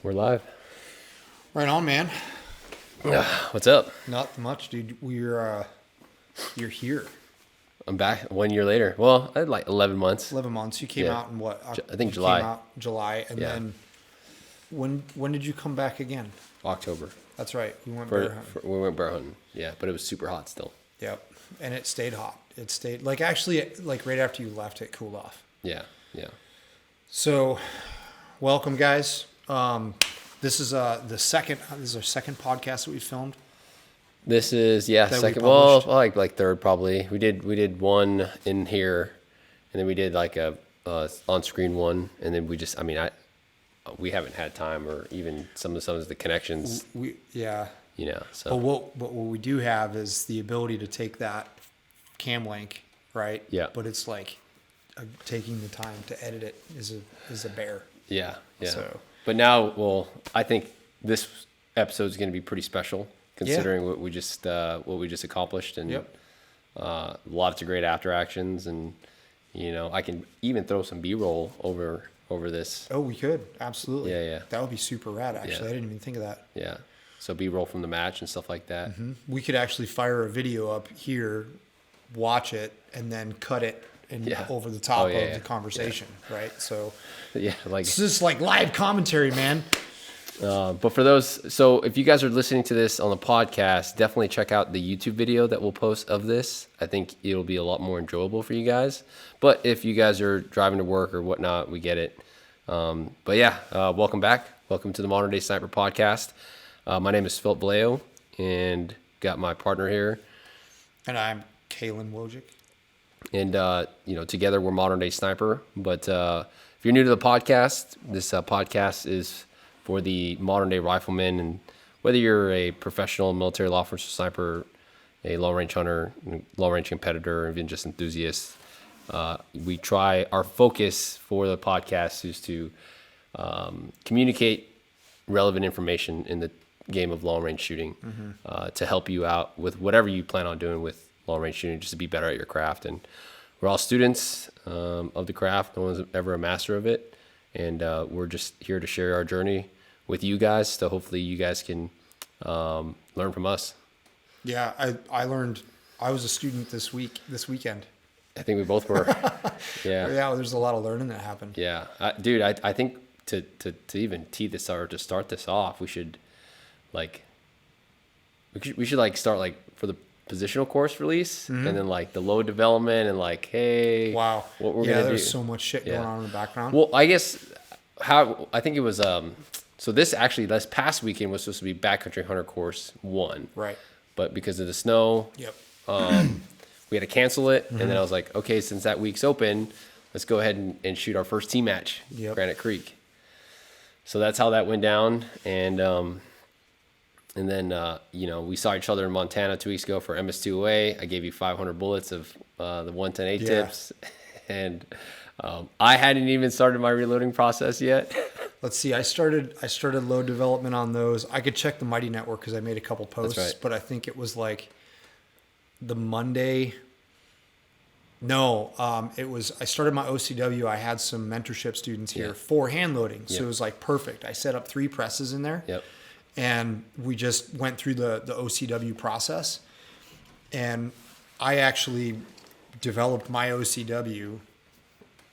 We're live. Right on, man. What's up? Not much, dude. You're here. I'm back 1 year later. Well, I had like 11 months. 11 months. You came out in what? I think you July. Came out July, and then when did you come back again? October. That's right. We went bear hunting. We went bear hunting. Yeah, but it was super hot still. Yep, and it stayed hot. It stayed actually right after you left, it cooled off. Yeah. So, welcome, guys. This is our second podcast that we filmed. This is second. Well, like third probably. We did one in here, and then we did like a on screen one, and then we just. I mean, we haven't had time or even some of the connections. So. But what we do have is the ability to take that cam link, right? Yeah. But it's like taking the time to edit it is a bear. Yeah. So. But now, I think this episode is going to be pretty special considering what we just accomplished, and lots of great after actions, and I can even throw some B-roll over this. Oh, we could absolutely. Yeah. That would be super rad. Actually, I didn't even think of that. Yeah. So B-roll from the match and stuff like that. Mm-hmm. We could actually fire a video up here, watch it, and then cut it over the top of the conversation, right? So it's just like live commentary, man. But for those, so if you guys are listening to this on the podcast, definitely check out the YouTube video that we'll post of this. I think it'll be a lot more enjoyable for you guys. But if you guys are driving to work or whatnot, we get it. Welcome back. Welcome to the Modern Day Sniper podcast. My name is Phillip Vallejo, and got my partner here. And I'm Caylen Wojcik. And, together we're Modern Day Sniper. But if you're new to the podcast, this podcast is for the modern day rifleman. And whether you're a professional military law enforcement sniper, a long-range hunter, long-range competitor, or even just enthusiast, our focus for the podcast is to communicate relevant information in the game of long-range shooting, to help you out with whatever you plan on doing with long-range shooting, just to be better at your craft. And we're all students of the craft. No one's ever a master of it. And we're just here to share our journey with you guys, so hopefully you guys can learn from us. Yeah, I learned. I was a student this weekend. I think we both were. Yeah. Yeah, there's a lot of learning that happened. Yeah. Dude, I think to even tee this or to start this off, we should start for the positional course release, and then the load development, and hey, wow, what we're gonna do. There's so much shit going on in the background. Well, I guess I think it was so this past weekend was supposed to be backcountry hunter course 1, right? But because of the snow, we had to cancel it, and then I was like, okay, since that week's open, let's go ahead and shoot our first team match, Granite Creek. So that's how that went down, and then, we saw each other in Montana 2 weeks ago for MS2OA. I gave you 500 bullets of the 110A tips. And I hadn't even started my reloading process yet. Let's see. I started load development on those. I could check the Mighty Network because I made a couple posts. That's right. But I think it was the Monday. No, it was. I started my OCW. I had some mentorship students here for hand loading. So it was perfect. I set up 3 presses in there. Yep. And we just went through the OCW process. And I actually developed my OCW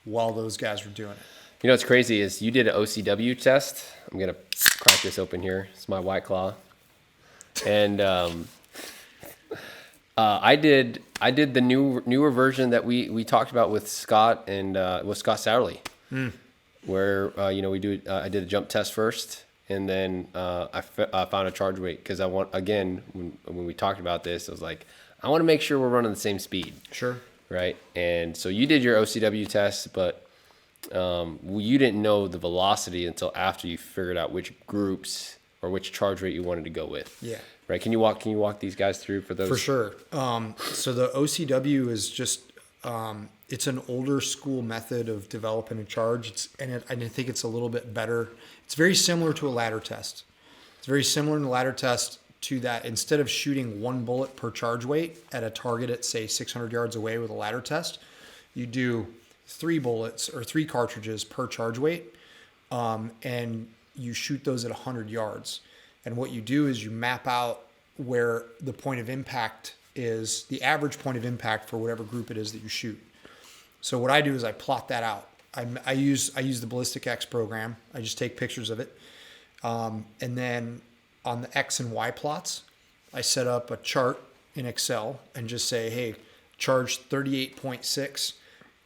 while those guys were doing it. You know what's crazy is you did an OCW test. I'm going to crack this open here. It's my White Claw. And I did the newer version that we talked about with Scott and with Scott Satterley, where I did a jump test first. And then I found a charge weight because when we talked about this, I was like, I want to make sure we're running the same speed. Sure. Right. And so you did your OCW test, but you didn't know the velocity until after you figured out which groups or which charge rate you wanted to go with. Yeah. Right. Can you walk these guys through for those? For sure. So the OCW is just it's an older school method of developing a charge. I think it's a little bit better. It's very similar to a ladder test. It's very similar in the ladder test to that. Instead of shooting 1 bullet per charge weight at a target at, say, 600 yards away with a ladder test, you do 3 bullets or 3 cartridges per charge weight. And you shoot those at 100 yards. And what you do is you map out where the point of impact is, the average point of impact for whatever group it is that you shoot. So what I do is I plot that out. I use the Ballistic X program. I just take pictures of it. And then on the X and Y plots, I set up a chart in Excel and just say, hey, charge 38.6,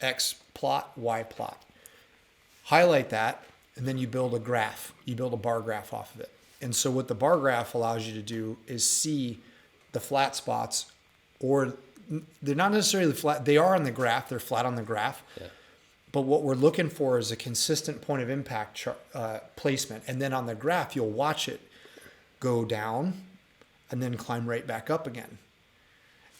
X plot, Y plot. Highlight that, and then you build a graph. You build a bar graph off of it. And so what the bar graph allows you to do is see the flat spots, or they're not necessarily flat. They are on the graph. They're flat on the graph. Yeah. But what we're looking for is a consistent point of impact placement. And then on the graph, you'll watch it go down and then climb right back up again.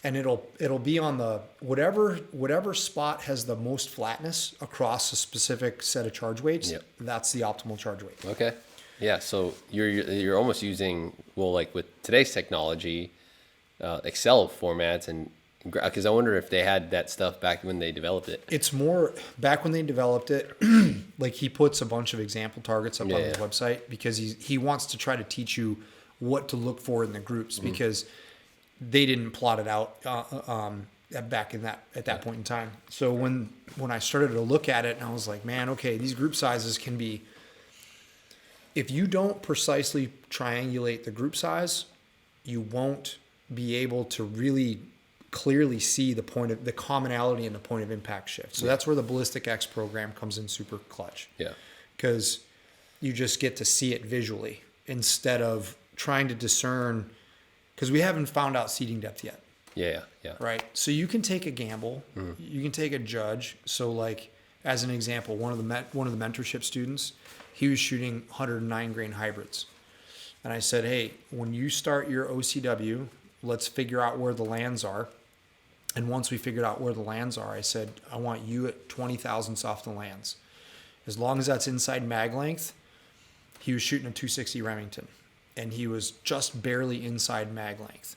And it'll be on the whatever spot has the most flatness across a specific set of charge weights. Yep. That's the optimal charge weight. Okay. Yeah. So you're almost using, well, like with today's technology, Excel formats, and because I wonder if they had that stuff back when they developed it. It's more back when they developed it. Like he puts a bunch of example targets up on his website because he wants to try to teach you what to look for in the groups, because they didn't plot it out back at that point in time. So when I started to look at it, and I was like, man, okay, these group sizes can be, if you don't precisely triangulate the group size, you won't be able to really clearly see the commonality and the point of impact shift. So that's where the Ballistic X program comes in super clutch. Yeah. Because you just get to see it visually instead of trying to discern, because we haven't found out seating depth yet. Yeah. Right. So you can take a gamble. You can take a judge. So like, as an example, one of the mentorship students, he was shooting 109 grain hybrids. And I said, hey, when you start your OCW, let's figure out where the lands are. And once we figured out where the lands are, I said, I want you at 20 thousandths off the lands. As long as that's inside mag length. He was shooting a 260 Remington, and he was just barely inside mag length.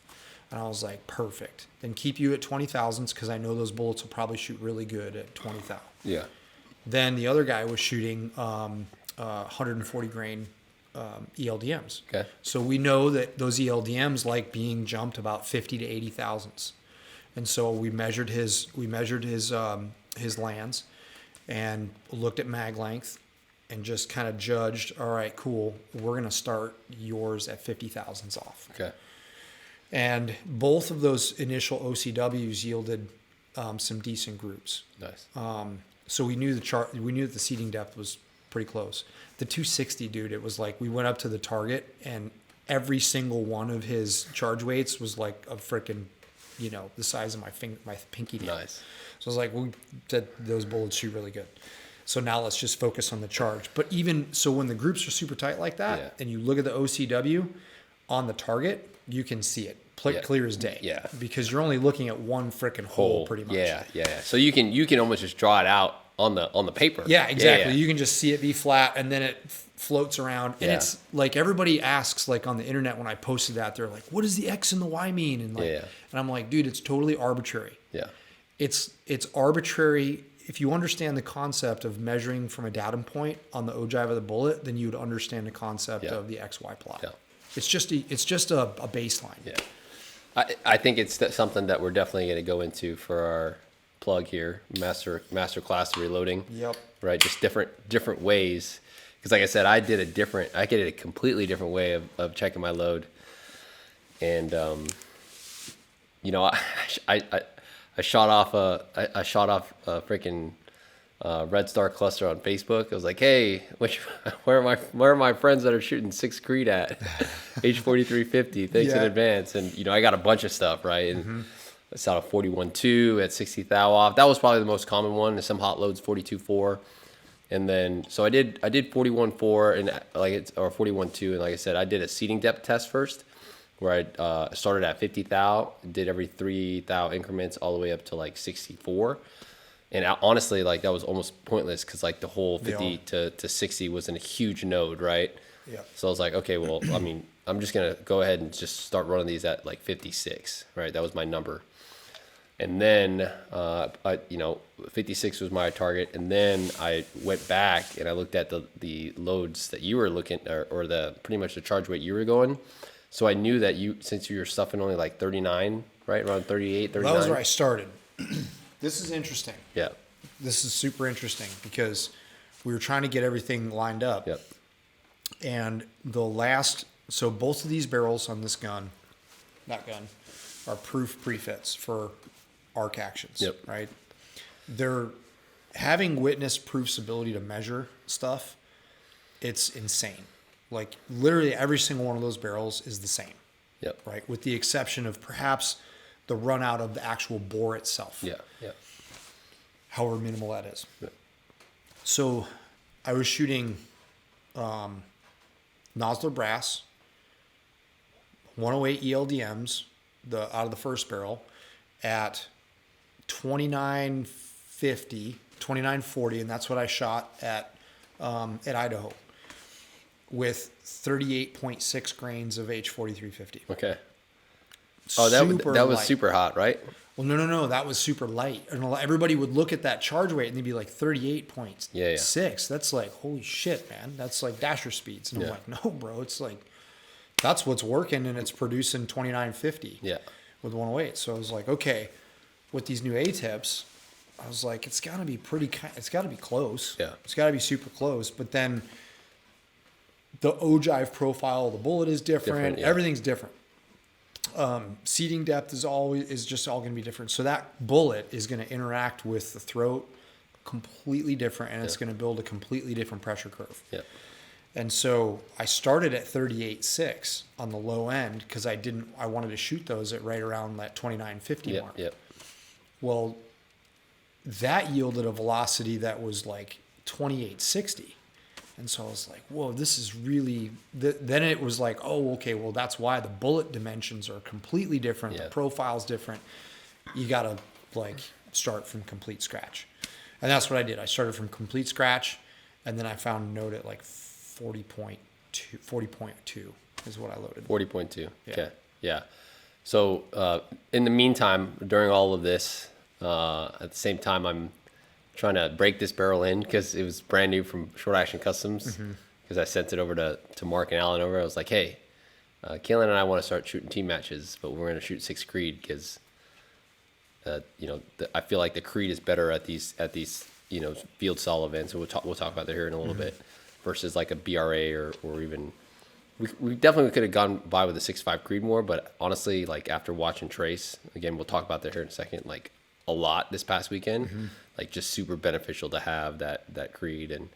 And I was like, perfect. Then keep you at 20 thousandths, because I know those bullets will probably shoot really good at 20 thou. Yeah. Then the other guy was shooting 140 grain ELDMs. Okay. So we know that those ELDMs like being jumped about 50 to 80 thousandths. And so we measured his lands and looked at mag length and just kind of judged, all right, cool, we're going to start yours at 50 thousandths off. Okay. And both of those initial OCWs yielded some decent groups. Nice. So we knew that the seating depth was pretty close. The 260 dude, it was like we went up to the target, and every single one of his charge weights was like a freaking, the size of my pinky nail. Nice. So I was like, those bullets shoot really good. So now let's just focus on the charge. But even so, when the groups are super tight like that, and you look at the OCW on the target, you can see it clear as day. Yeah. Because you're only looking at one freaking hole pretty much. Yeah. So you can almost just draw it out on the paper. Yeah, exactly. Yeah. You can just see it be flat, and then it floats around. And it's like everybody asks, like on the internet when I posted that, they're like, what does the X and the Y mean? And and I'm like, dude, it's totally arbitrary. Yeah. It's arbitrary. If you understand the concept of measuring from a datum point on the ogive of the bullet, then you would understand the concept of the XY plot. Yeah. It's just a baseline. Yeah. I think it's something that we're definitely going to go into for our plug here, master class reloading. Yep. Right. Just different ways. Because like I said, I did a completely different way of checking my load. And, I shot off a freaking Red Star cluster on Facebook. I was like, hey, where are my friends that are shooting 6 Creed at H4350? Thanks in advance. And I got a bunch of stuff, right? And I shot a 41.2 at 60 thou off. That was probably the most common one. And some hot loads 42.4. And then so I did 41.4 and or 41.2, and like I said, I did a seating depth test first, where I started at 50 thou, did every 3 thou increments all the way up to like 64. And honestly, like that was almost pointless because like the whole 50 to 60 was in a huge node, right? Yeah. So I was like, okay, well, I mean, I'm just gonna go ahead and just start running these at like 56, right? That was my number. And then, 56 was my target, and then I went back and I looked at the loads that you were looking, or the pretty much the charge weight you were going. So I knew that since you were stuffing only like 39, right, around 38, 39. That was where I started. This is interesting. Yeah. This is super interesting because we were trying to get everything lined up. Yep. And so both of these barrels on this gun, that gun, are proof prefits for arc actions. Yep. Right? They're having witnessed proof's ability to measure stuff. It's insane. Like literally every single one of those barrels is the same. Yep. Right? With the exception of perhaps the run out of the actual bore itself. Yeah. Yeah. However minimal that is. Yeah. So I was shooting Nosler brass, 108 ELDMs, out of the first barrel at 2950, 2940, and that's what I shot at Idaho with 38.6 grains of H4350. Okay. Oh, that was super hot, right? Well, no. That was super light. And everybody would look at that charge weight and they'd be like 38.6. Yeah. That's like, holy shit, man. That's like dasher speeds. And I'm Yeah. like, no, bro. It's like, that's what's working and it's producing 2950 Yeah. with 108. So I was like, okay, with these new A-tips, I was like, it's got to be it's got to be close. Yeah. It's got to be super close. But then the ogive profile of the bullet is different. Yeah. Everything's different. Seating depth is just all going to be different. So that bullet is going to interact with the throat completely different, and it's going to build a completely different pressure curve. Yeah. And so I started at 38.6 on the low end because I wanted to shoot those at right around that 2950 mark. Yep. Well, that yielded a velocity that was like 2860. And so I was like, whoa, this is really, then it was like, oh, okay, well, that's why the bullet dimensions are completely different. Yeah. The profile's different. You got to like start from complete scratch. And that's what I did. I started from complete scratch, and then I found a note at like 40.2 is what I loaded. 40.2. Yeah. Okay. Yeah. So in the meantime, during all of this, at the same time, I'm trying to break this barrel in because it was brand new from Short Action Customs. Because I sent it over to Mark and Alan over. I was like, hey, Caylen and I want to start shooting team matches, but we're going to shoot 6 Creed because, I feel like the Creed is better at these field style events. And we'll talk about that here in a little bit versus like a BRA or even. We definitely could have gone by with a 6.5 Creed more, but honestly, like after watching Trace, again, we'll talk about that here in a second, like a lot this past weekend, like just super beneficial to have that Creed. And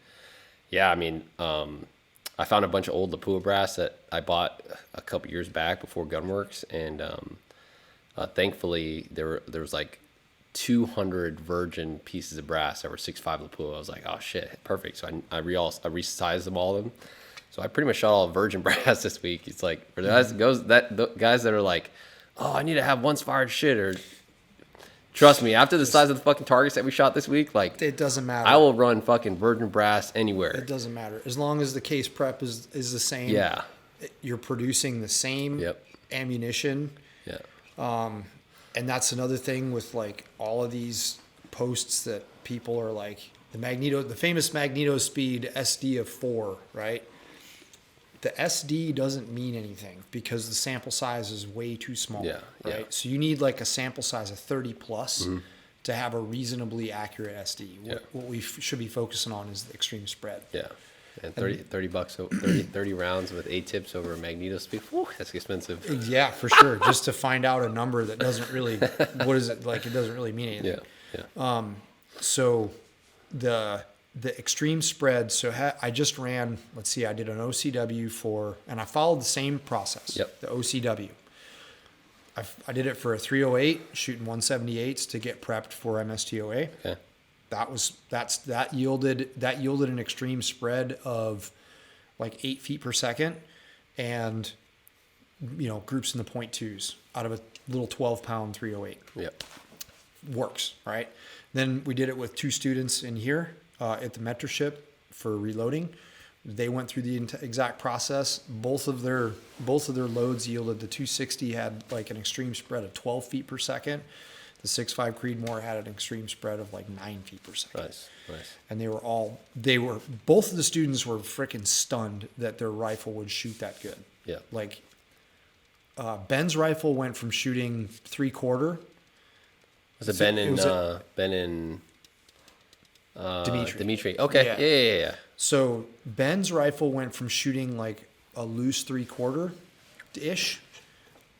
yeah, I mean, I found a bunch of old Lapua brass that I bought a couple years back before Gunworks, and thankfully there was like 200 virgin pieces of brass that were 6.5 Lapua. I was like, oh shit, perfect. So I resized them all of them. So I pretty much shot all virgin brass this week. It's like for the guys that are like, oh, I need to have once fired shit, or trust me, after the size of the fucking targets that we shot this week, like It doesn't matter. I will run fucking virgin brass anywhere. It doesn't matter. As long as the case prep is the same. Yeah. You're producing the same ammunition. Yeah. And that's another thing with like all of these posts that people are like the famous Magneto Speed SD of 4, right? The SD doesn't mean anything because the sample size is way too small, Yeah, right? yeah. So you need like a sample size of 30 plus to have a reasonably accurate SD. What we should be focusing on is the extreme spread. Yeah. And 30 bucks, 30 rounds with 8 tips over a Magneto Speed. Whew, that's expensive. Yeah, for sure. Just to find out a number that doesn't really, what is it like? It doesn't really mean anything. Yeah. So the extreme spread. So I just ran, I did an OCW and I followed the same process. Yep. The OCW. I did it for a 308, shooting 178s to get prepped for MSTOA. Okay. That yielded an extreme spread of like 8 feet per second, and groups in the 0.2s out of a little 12-pound 308. Yep. Works, right? Then we did it with 2 students in here at the mentorship for reloading. They went through the exact process. Both of their loads yielded. The 260 had like an extreme spread of 12 feet per second. The 6.5 Creedmoor had an extreme spread of like 9 feet per second. Nice. And both of the students were freaking stunned that their rifle would shoot that good. Yeah. Like, Ben's rifle went from shooting 3/4. Was it Ben and Dimitri. Dimitri. Okay. Yeah. So Ben's rifle went from shooting like a loose 3/4-ish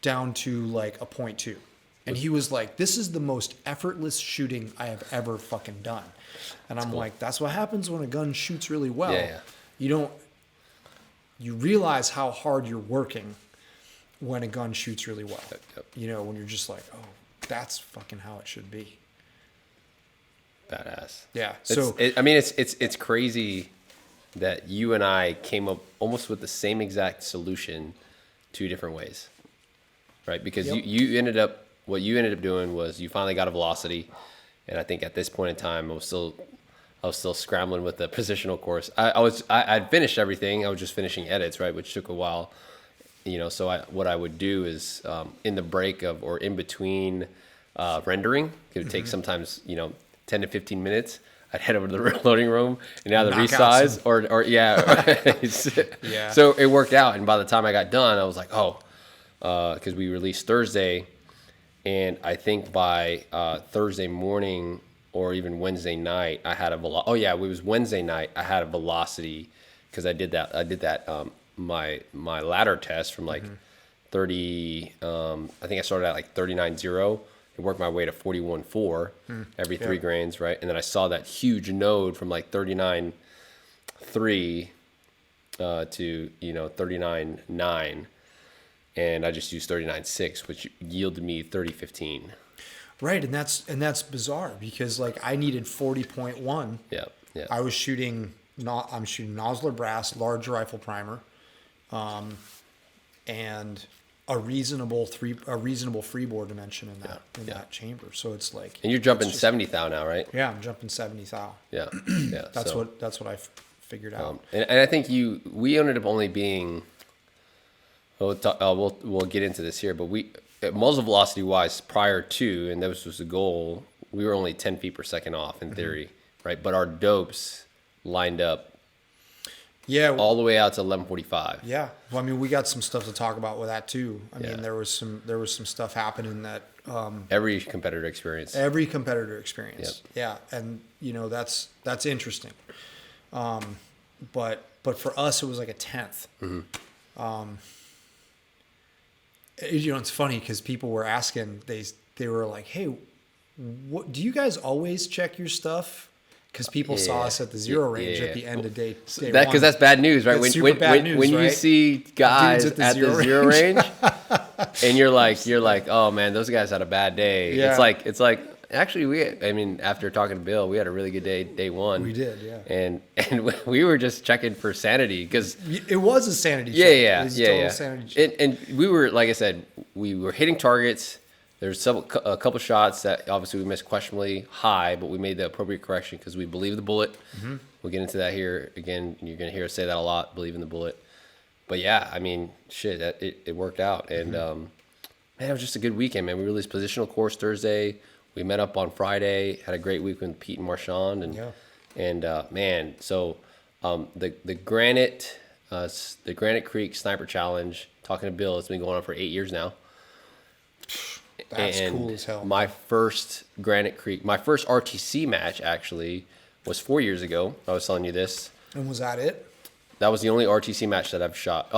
down to like a .2. And he was like, this is the most effortless shooting I have ever fucking done. And I'm like, that's what happens when a gun shoots really well. Yeah. You realize how hard you're working when a gun shoots really well. Yep. You know, when you're just like, oh, that's fucking how it should be. Badass. Yeah. It's crazy that you and I came up almost with the same exact solution 2 different ways, right? Because you ended up doing was you finally got a velocity, and I think at this point in time I was still scrambling with the positional course. I'd finished everything. I was just finishing edits, right, which took a while. You know, so what I would do is in the break of or in between rendering, it would take sometimes 10 to 15 minutes. I'd head over to the loading room and either resize or yeah. So it worked out, and by the time I got done, I was like, because we released Thursday, and I think by Thursday morning or even Wednesday night, I had a velocity. Oh yeah, it was Wednesday night. I had a velocity because I did that. My ladder test from like 30. I think I started at like 39.0. And worked my way to 41.4 every 3 grains, right? And then I saw that huge node from like 39.3 to 39.9, and I just used 39.6, which yielded me 30.15. Right, and that's bizarre because like I needed 40.1. Yeah. I'm shooting Nosler brass, large rifle primer, and a reasonable freebore dimension in that chamber. So it's like, and you're jumping 70 thou now, right? Yeah, I'm jumping 70 thou. Yeah. That's what I figured out. And I think we ended up only being. We'll get into this here, but muzzle velocity wise prior to, and this was the goal, we were only 10 feet per second off in theory, right? But our dopes lined up. Yeah, all the way out to 11:45. Yeah, well, I mean, we got some stuff to talk about with that too. I mean, there was some stuff happening that every competitor experience. Yep. Yeah, and that's interesting. But for us, it was like a 10th. It's funny because people were asking. They were like, "Hey, what do you guys always check your stuff?" Because people saw us at the 0 range at the end of day one. Because that's bad news, right? When you see guys at the 0 range, and you're like, oh man, those guys had a bad day. Yeah. It's like actually after talking to Bill, we had a really good day one. We did, yeah. And we were just checking for sanity because it was a sanity check. Yeah. It was a total sanity check. And we were, like I said, we were hitting targets. There's a couple shots that obviously we missed questionably high, but we made the appropriate correction because we believe the bullet. We'll get into that here again. You're going to hear us say that a lot, believe in the bullet. But yeah, I mean, shit, it worked out. And man, it was just a good weekend, man. We released Positional course Thursday. We met up on Friday, had a great week with Pete and Marchand. Man, so the Granite Creek Sniper Challenge, talking to Bill, it's been going on for 8 years now. That's cool as hell. My first RTC match actually was 4 years ago. I was telling you this. And was that it? That was the only RTC match that I've shot.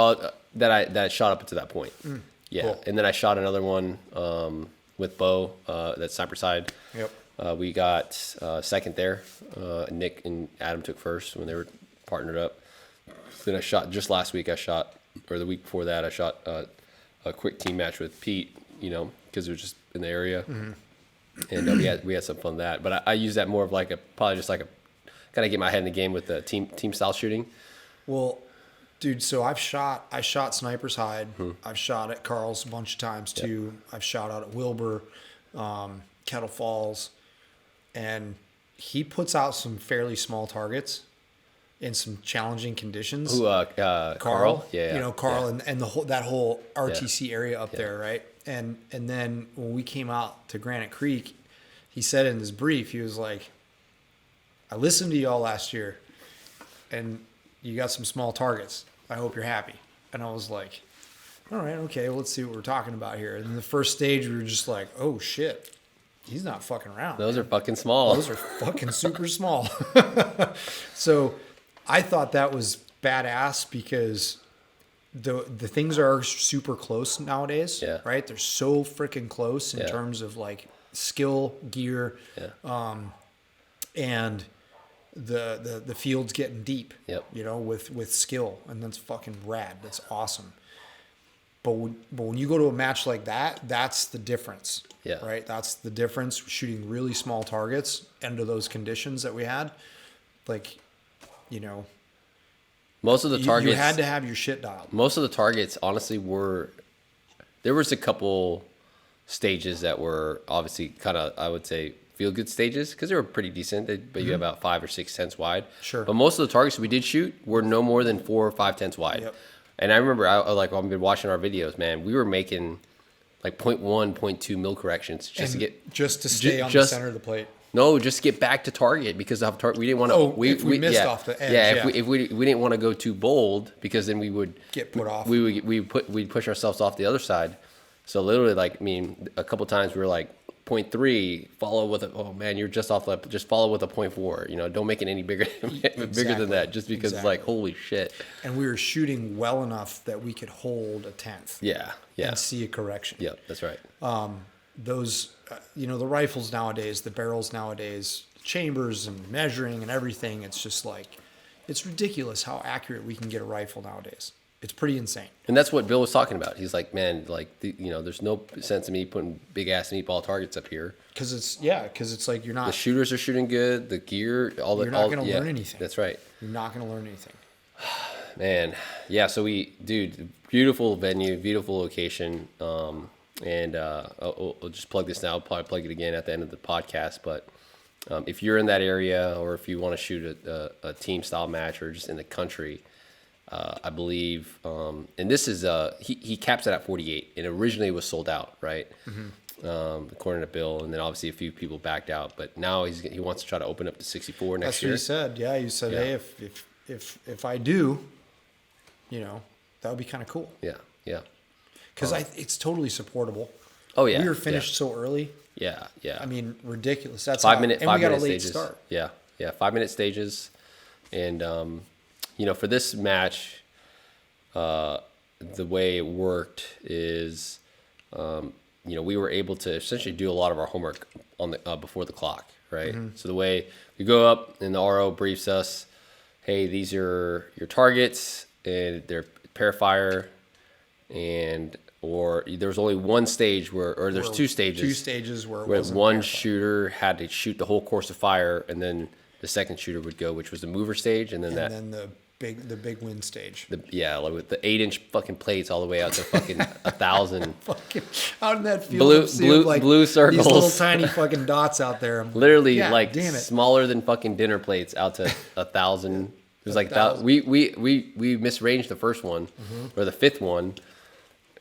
That I shot up to that point. Yeah, cool. And then I shot another one with Bo. That's Sniper Side. Yep. We got second there. Nick and Adam took first when they were partnered up. Then I shot just last week. Or the week before that, I shot a quick team match with Pete. Because it was just in the area, and we had some fun with that. But I use that more of probably just kind of get my head in the game with the team style shooting. Well, dude, so I shot Sniper's Hide. I've shot at Carl's a bunch of times too. I've shot out at Wilbur, Kettle Falls, and he puts out some fairly small targets in some challenging conditions. Carl? Yeah. Carl and that whole RTC area up there, right? And then when we came out to Granite Creek, he said in his brief, he was like, I listened to y'all last year and you got some small targets. I hope you're happy. And I was like, all right, okay, well, let's see what we're talking about here. And in the first stage, we were just like, oh shit, he's not fucking around. Those are fucking small. Those are fucking super small. So I thought that was badass because the things are super close nowadays, Yeah. right? They're so freaking close in Yeah. terms of like skill, gear, Yeah. and the field's getting deep, Yep. you know, with skill, and that's fucking rad. That's awesome. But when you go to a match like that, that's the difference. Yeah. Right. That's the difference. Shooting really small targets under those conditions that we had, like, you know, Most of the targets you had to have your shit dialed. Most of the targets, honestly, there was a couple stages that were obviously kind of, I would say, feel good stages because they were pretty decent. But you have about 5 or 6 tenths wide. Sure. But most of the targets we did shoot were no more than 4 or 5 tenths wide. Yep. And I remember, I've been watching our videos, man. We were making like 0.1, 0.2 mil corrections just to stay on the center of the plate. No, just to get back to target because we didn't want to. Oh, if we missed off the edge, Yeah, if we didn't want to go too bold because then we would Get put off. We'd push ourselves off the other side. So literally, like, I mean, a couple times we were like 0.3, follow with oh man, you're just off just follow with a 0.4. You know, don't make it any bigger bigger than that just because it's like holy shit. And we were shooting well enough that we could hold a tenth. Yeah, yeah, And see a correction. yeah. That's right. Those, you know, the rifles nowadays, the barrels nowadays, chambers and measuring and everything. It's just like, it's ridiculous how accurate we can get a rifle nowadays. It's pretty insane. And that's what Bill was talking about. He's like, man, like, you know, there's no sense in me putting big ass meatball targets up here. Because it's like you're not. The shooters are shooting good. The gear, You're not going to learn anything. That's right. You're not going to learn anything. Man, yeah. So beautiful venue, beautiful location. And I'll just plug this now. I'll probably plug it again at the end of the podcast. But if you're in that area or if you want to shoot a team style match or just in the country, I believe, and this is he caps it at 48, and originally it was sold out, right? According to Bill, and then obviously a few people backed out, but now he wants to try to open up to 64 next year. That's what he said. Yeah, he said, hey, if I do, you know, that would be kind of cool. Yeah, yeah. Because it's totally supportable. Oh yeah, we were finished so early. Yeah, yeah. I mean, ridiculous. That's 5 minute, and 5 we got minute a late stages. start. Yeah, yeah. 5 minute stages, and you know, for this match, the way it worked is, you know, we were able to essentially do a lot of our homework on the before the clock, right? So the way we go up and the RO briefs us, hey, these are your targets, and they're pair fire, and or there's only one stage or there's two stages. Two stages where one shooter had to shoot the whole course of fire, and then the second shooter would go, which was the mover stage, and then then the big win stage. Like with the 8-inch fucking plates all the way out to fucking 1,000. Fucking out in that field, blue circles, these little tiny fucking dots out there. Literally, God, like damn it. smaller than fucking dinner plates out to 1,000. It was like that. We misranged the first one or the fifth one,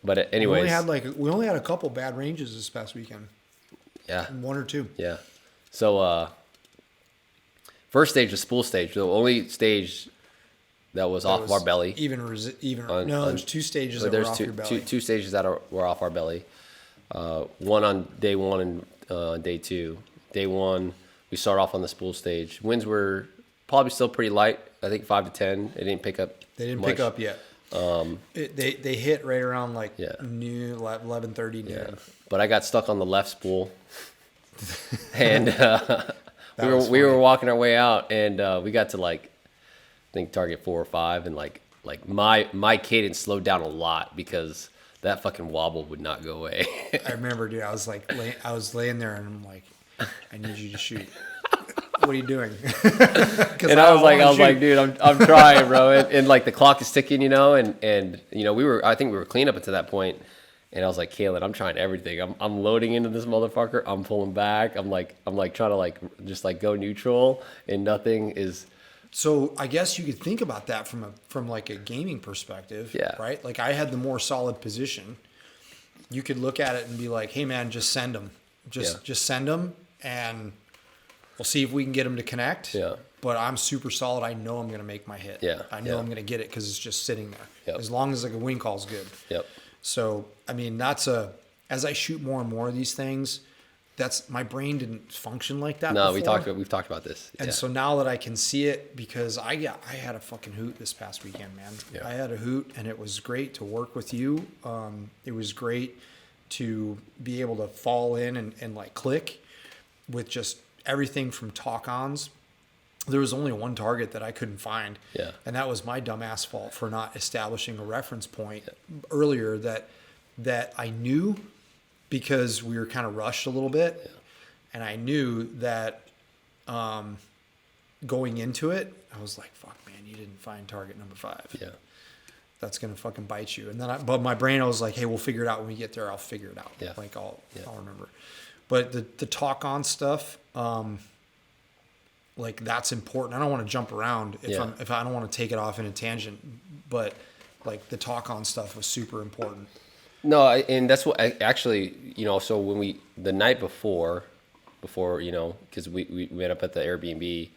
but anyways, we only had a couple bad ranges this past weekend. Yeah, one or two. Yeah. So first stage, the spool stage, the only stage that was off of our belly. There's two stages that were off your belly. Two stages that were off our belly. One on day one and day two. Day one, we start off on the spool stage. Winds were probably still pretty light. I think 5 to 10. It didn't pick up. They didn't much. pick up yet. They hit right around noon, 11:30 noon. Yeah. But I got stuck on the left spool, and we were walking our way out, and we got to I think target 4 or 5, and like my cadence slowed down a lot because that fucking wobble would not go away. I remember, dude. I was laying there, and I'm like, I need you to shoot. What are you doing? And I was like, dude, I'm trying, bro. And like the clock is ticking, you know, and you know, I think we were clean up until that point. And I was like, Caylen, I'm trying everything. I'm loading into this motherfucker. I'm pulling back. I'm trying to just go neutral, and nothing is. So I guess you could think about that from a gaming perspective, yeah. Right? Like I had the more solid position, you could look at it and be like, hey man, just send them. Just send them, and we'll see if we can get them to connect. Yeah. But I'm super solid. I know I'm going to make my hit. Yeah. I know I'm going to get it because it's just sitting there. Yep. As long as like a wing call's good. Yep. So, I mean, as I shoot more and more of these things, my brain didn't function like that No, before. we've talked about this. And so now that I can see it, because I had a fucking hoot this past weekend, man. Yeah. I had a hoot, and it was great to work with you. It was great to be able to fall in and like click with just everything from talk-ons. There was only one target that I couldn't find. Yeah. And that was my dumbass fault for not establishing a reference point earlier that I knew, because we were kind of rushed a little bit. Yeah. And I knew that going into it, I was like, fuck, man, you didn't find target number 5. Yeah. That's going to fucking bite you. And then but my brain, I was like, hey, we'll figure it out when we get there. I'll figure it out. Yeah. Like I'll remember. But the talk on stuff, like that's important. I don't want to jump around if I don't want to take it off in a tangent, but like the talk on stuff was super important. No, and that's what actually, so when the night before, because we met up at the Airbnb,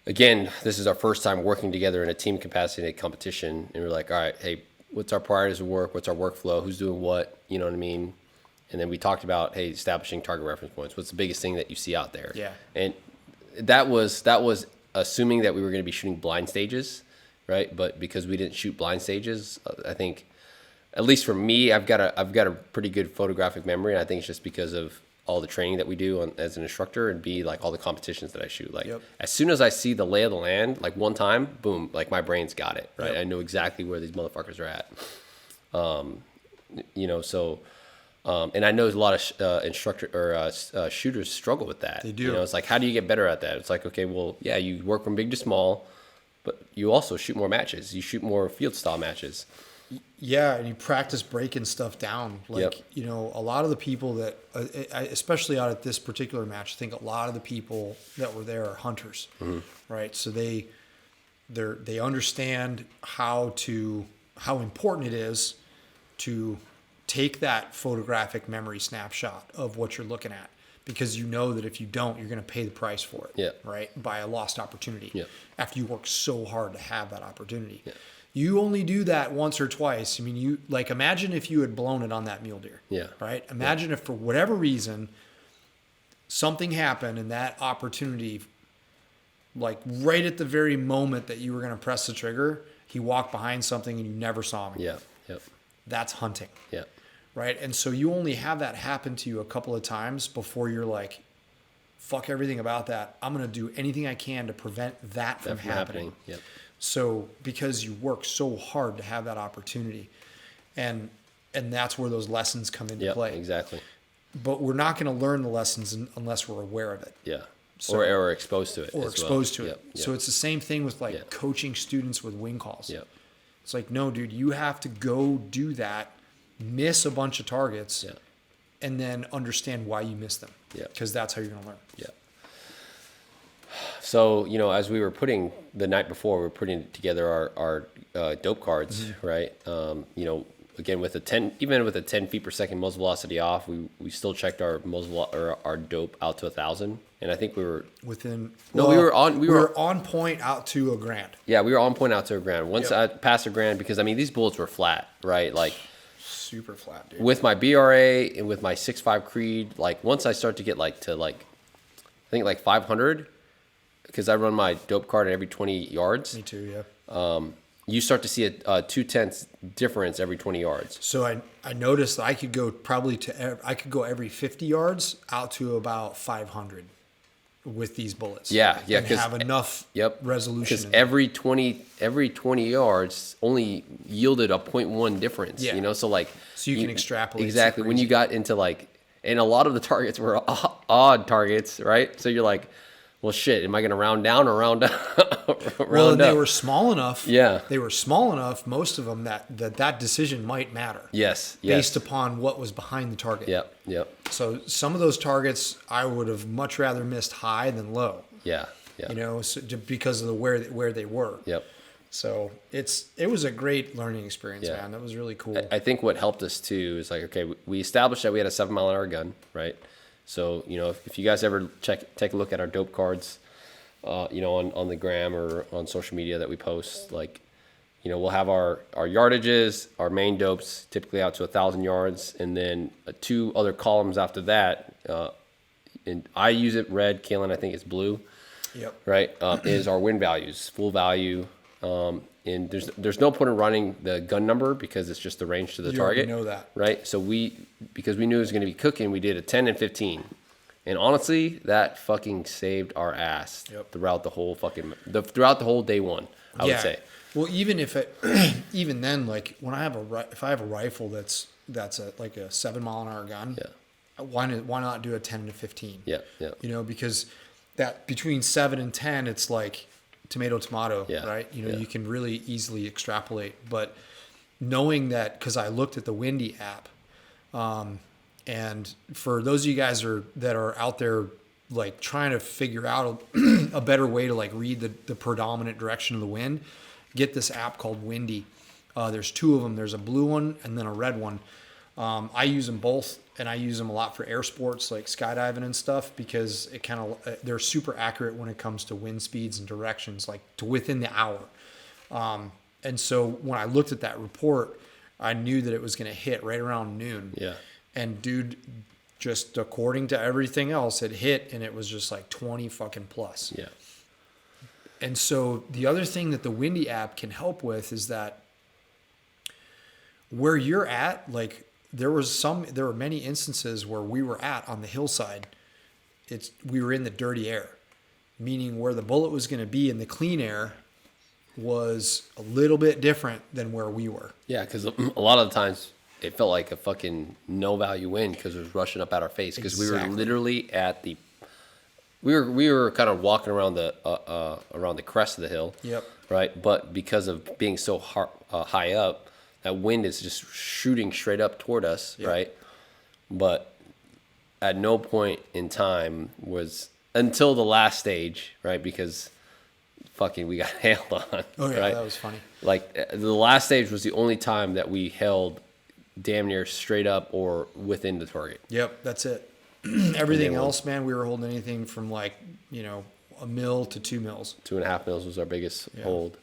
again, this is our first time working together in a team capacity in a competition. And we're like, all right, hey, what's our priorities of work? What's our workflow? Who's doing what? You know what I mean? And then we talked about, hey, establishing target reference points. What's the biggest thing that you see out there? Yeah. And that was assuming that we were going to be shooting blind stages, right? But because we didn't shoot blind stages, I think, at least for me, I've got a pretty good photographic memory. And I think it's just because of all the training that we do as an instructor, and B, like all the competitions that I shoot. Like as soon as I see the lay of the land, like one time, boom, like my brain's got it, right? I know exactly where these motherfuckers are at. And I know a lot of shooters struggle with that. They do. It's like, how do you get better at that? It's like, okay, well, yeah, you work from big to small, but you also shoot more matches. You shoot more field style matches. Yeah, and you practice breaking stuff down. Like, a lot of the people that, especially out at this particular match, I think a lot of the people that were there are hunters, right? So they understand how important it is to take that photographic memory snapshot of what you're looking at, because you know that if you don't, you're going to pay the price for it, right? By a lost opportunity after you work so hard to have that opportunity. Yeah. You only do that once or twice. I mean, imagine if you had blown it on that mule deer, right? Imagine if for whatever reason something happened and that opportunity, like right at the very moment that you were going to press the trigger, he walked behind something and you never saw him. Yeah. Yep. That's hunting. Yeah. Right. And so you only have that happen to you a couple of times before you're like, fuck everything about that. I'm going to do anything I can to prevent that from happening. Yep. So because you work so hard to have that opportunity, and that's where those lessons come into play. Exactly. But we're not going to learn the lessons unless we're aware of it. Yeah. So, or exposed to it. Or exposed to it. Yep. So it's the same thing with coaching students with wing calls. Yep. It's like, no, dude, you have to go do that, miss a bunch of targets, and then understand why you missed them. Yeah. Because that's how you're going to learn. Yeah. So, as we were the night before, we were putting together our dope cards, right? Again, with even with a 10 feet per second muzzle velocity off, we still checked our our dope out to 1,000. And I think we were we were on point out to a grand. Yeah, we were on point out to a grand. Once I passed a grand, because these bullets were flat, right? Like super flat, dude. With my BRA and with my 6.5 Creed, like once I start to get I think 500, because I run my dope card at every 20 yards. Me too, yeah. You start to see a 0.2 difference every 20 yards. So I noticed that I could go every 50 yards out to about 500 with these bullets. Yeah, and have enough resolution. Because every 20 yards only yielded a 0.1 difference. Yeah. So you can extrapolate. Exactly. When you got into and a lot of the targets were odd targets, right? So you're like, well, shit, am I going to round down or round up? They were small enough. Yeah. They were small enough, most of them, that decision might matter. Yes. Based upon what was behind the target. Yep. So some of those targets I would have much rather missed high than low. Yeah. So because of where they were. Yep. So it was a great learning experience, Yeah. man. That was really cool. I think what helped us too is like, okay, we established that we had a 7-mile-an-hour gun, right? So, if you guys ever take a look at our dope cards, on the gram or on social media that we post, like, we'll have our yardages, our main dopes, typically out to 1,000 yards, and then 2 other columns after that. And I use it red, Caylen, I think it's blue. Yep. Right, is our win values, full value. And there's no point in running the gun number because it's just the range to the You already target. know that. Right? So because we knew it was going to be cooking, we did a 10 and 15. And honestly, that fucking saved our ass throughout the whole day one, I would say. Well, even even then, like when if I have a rifle that's like a 7-mile-an-hour gun, why not do a 10 to 15? Yeah, yeah. Because that between 7 and 10, it's like tomato, Yeah, right? You can really easily extrapolate. But knowing that, because I looked at the Windy app, and for those of you guys that are out there like trying to figure out a better way to like read the predominant direction of the wind, get this app called Windy. There's 2 of them. There's a blue one and then a red one. I use them both, and I use them a lot for air sports like skydiving and stuff because they're super accurate when it comes to wind speeds and directions, like to within the hour. And so when I looked at that report, I knew that it was going to hit right around noon. Yeah. And dude, just according to everything else, it hit, and it was just like 20 fucking plus. Yeah. And so the other thing that the Windy app can help with is that where you're at, like there were many instances where we were on the hillside. We were in the dirty air, meaning where the bullet was going to be in the clean air was a little bit different than where we were. Yeah, because a lot of the times it felt like a fucking no value wind because it was rushing up at our face because we were literally at the. We were kind of walking around the crest of the hill. Yep. Right, but because of being so high up, that wind is just shooting straight up toward us. Yep. Right, but at no point in time was until the last stage, right? Because fucking we got hailed on. Oh yeah, right? That was funny. Like the last stage was the only time that we held damn near straight up or within the target. Yep, that's it. Everything else, man, we were holding anything from like, a mil to 2 mils. 2.5 mils was our biggest hold.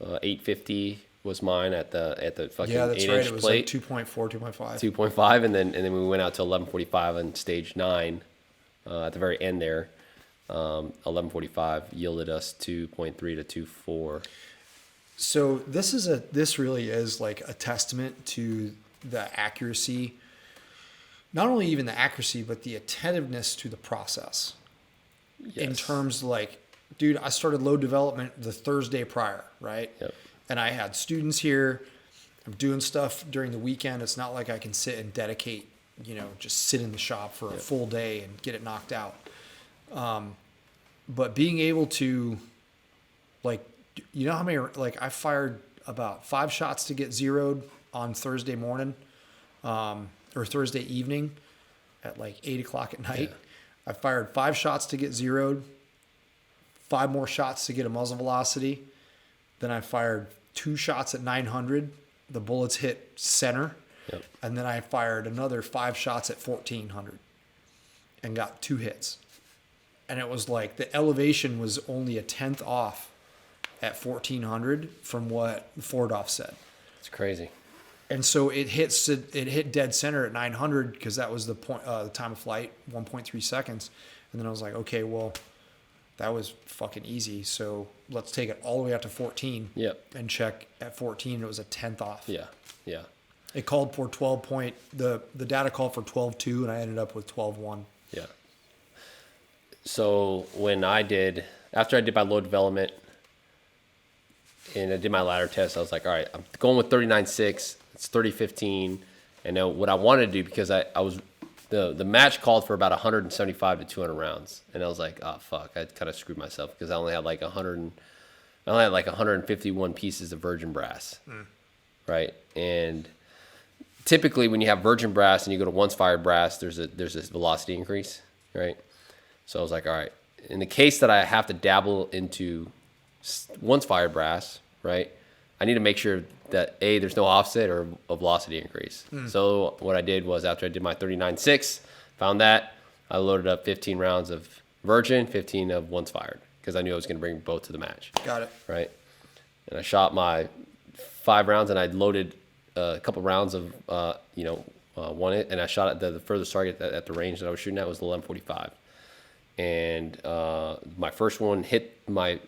850 was mine at the fucking 8-inch plate. Yeah, that's right. It was like 2.4, 2.5. 2.5, and then we went out to 1145 on stage 9 at the very end there. 1145 yielded us 2.3 to 2.4. So this really is like a testament to the accuracy. Not only even the accuracy, but the attentiveness to the process. Yes. In terms like, dude, I started load development the Thursday prior, right? Yep. And I had students here. I'm doing stuff during the weekend. It's not like I can sit and dedicate, just sit in the shop for a full day and get it knocked out. But being able to, like, how many, like I fired about 5 shots to get zeroed on Thursday morning. Or Thursday evening at like 8:00 at night. Yeah. I fired 5 shots to get zeroed, 5 more shots to get a muzzle velocity. Then I fired 2 shots at 900. The bullets hit center. Yep. And then I fired another 5 shots at 1400 and got 2 hits. And it was like the elevation was only a 10th off at 1400 from what Fordoff said. It's crazy. And so it hit dead center at 900 because that was the point, the time of flight, 1.3 seconds. And then I was like, okay, well, that was fucking easy. So let's take it all the way out to 14. Yep. And check at 14. It was a 10th off. Yeah. Yeah. It called for 12 point. The data called for 12.2, and I ended up with 12.1. Yeah. So after I did my load development and I did my ladder test, I was like, all right, I'm going with 39.6. It's 30.15. And now what I wanted to do, because I was the match called for about 175 to 200 rounds, and I was like, oh fuck, I kind of screwed myself because I only had like 151 pieces of virgin brass, right? And typically when you have virgin brass and you go to once fired brass, there's this velocity increase, right? So I was like, all right, in the case that I have to dabble into once fired brass, right? I need to make sure that there's no offset or a velocity increase. So what I did was after I did my 39.6, found that I loaded up 15 rounds of virgin, 15 of once fired because I knew I was going to bring both to the match. Got it. Right. And I shot my 5 rounds and I loaded a couple rounds of, one it, and I shot at the furthest target at the range that I was shooting at was the 1145. And my first one hit my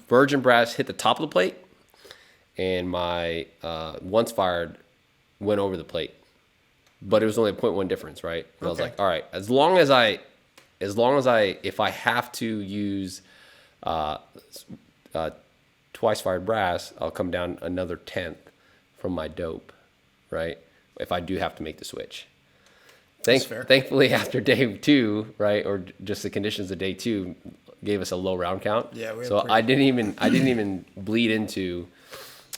virgin brass, hit the top of the plate, and my once fired went over the plate. But it was only a 0.1 difference, right? And I was like, all right, as long as I, if I have to use twice fired brass, I'll come down another 1/10 from my dope, right? If I do have to make the switch. Thankfully, after day 2, right, or just the conditions of day 2 gave us a low round count. Yeah, so I didn't even bleed into.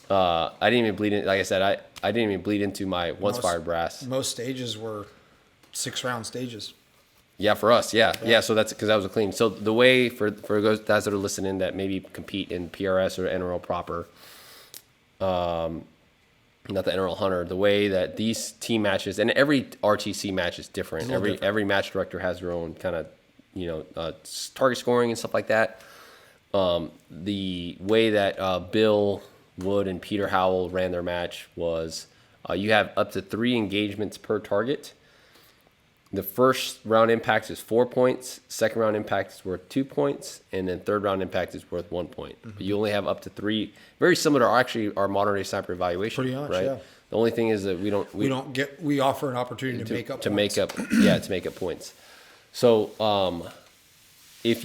Like I said, I didn't even bleed into my once fired brass. Most stages were 6-round stages. Yeah, for us, yeah. So that's because that was a clean. So the way for those guys that are listening that maybe compete in PRS or NRL proper, not the NRL Hunter, the way that these team matches and every RTC match is different. Every match director has their own kind of target scoring and stuff like that. The way that Bill Wood and Peter Howell ran their match was you have up to 3 engagements per target. The first round impact is 4 points, second round impact is worth 2 points, and then third round impact is worth 1 point. But you only have up to 3, very similar to our modern day sniper evaluation. Pretty much, right? yeah. The only thing is that we offer an opportunity to make up points. To make up points. So if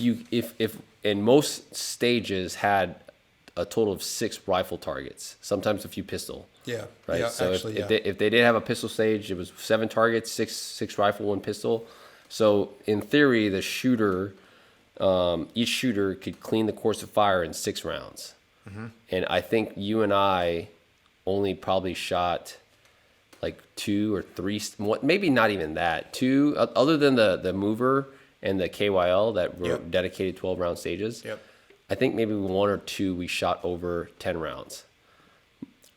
in most stages had a total of 6 rifle targets, sometimes a few pistol. Yeah. Right. Yeah, So actually, if they did have a pistol stage, it was 7 targets, six rifle, 1 pistol. So in theory, the shooter, each shooter could clean the course of fire in 6 rounds. Mm-hmm. And I think you and I only probably shot like 2 or 3, maybe not even that. 2, other than the mover and the KYL that were dedicated 12-round stages. Yep. I think maybe 1 or 2 we shot over 10 rounds.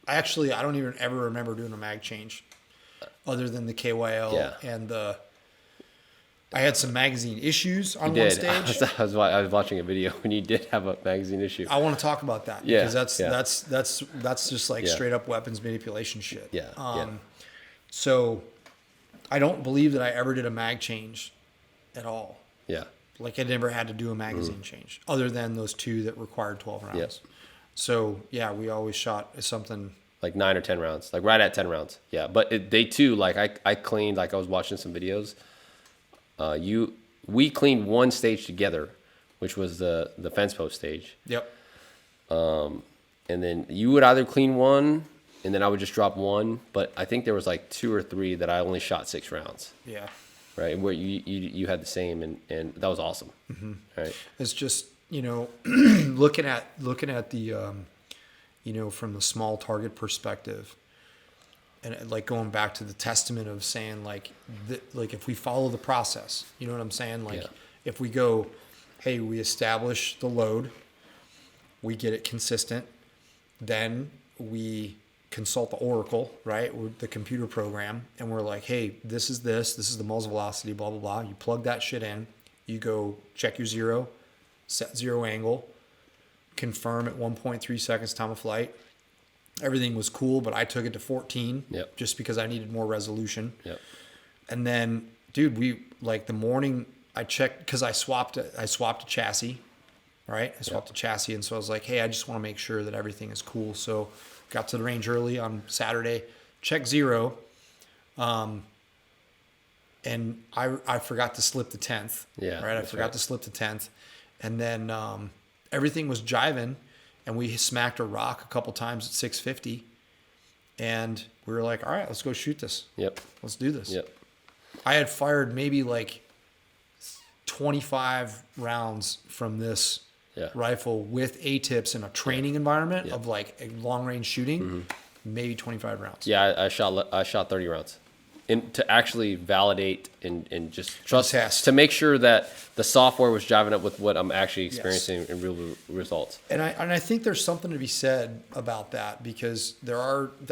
I don't even ever remember doing a mag change other than the KYL and I had some magazine issues on one stage. I was watching a video when you did have a magazine issue. I want to talk about that because that's just like straight up weapons manipulation shit. Yeah. So I don't believe that I ever did a mag change at all. Yeah. Like I never had to do a magazine change other than those 2 that required 12 rounds. Yeah. So we always shot something like 9 or 10 rounds, like right at 10 rounds. Yeah. But day 2, like I cleaned, like I was watching some videos. We cleaned one stage together, which was the fence post stage. Yep. And then you would either clean one and then I would just drop 1. But I think there was like 2 or 3 that I only shot 6 rounds. Yeah. Right. Where you had the same and that was awesome. Mm-hmm. Right. It's just, looking at the, from the small target perspective and like going back to the testament of saying like if we follow the process, you know what I'm saying? Like if we go, hey, we establish the load, we get it consistent, then we consult the Oracle, right? With the computer program. And we're like, hey, this is the muzzle velocity, blah, blah, blah. You plug that shit in, you go check your 0, set 0 angle, confirm at 1.3 seconds time of flight. Everything was cool, but I took it to 14 just because I needed more resolution. Yep. And then, dude, the morning I checked because I swapped a chassis, right? I swapped a chassis. And so I was like, hey, I just want to make sure that everything is cool. So got to the range early on Saturday, check 0. And I forgot to slip the 10th. Yeah. Right. I forgot to slip the 10th. And then everything was jiving, and we smacked a rock a couple times at 650. And we were like, all right, let's go shoot this. Yep. Let's do this. Yep. I had fired maybe like 25 rounds from this rifle with A-tips in a training environment of like a long range shooting, maybe 25 rounds. Yeah, I shot 30 rounds. and to actually validate and just trust test. to make sure that the software was driving up with what I'm actually experiencing in real results. And I think there's something to be said about that, because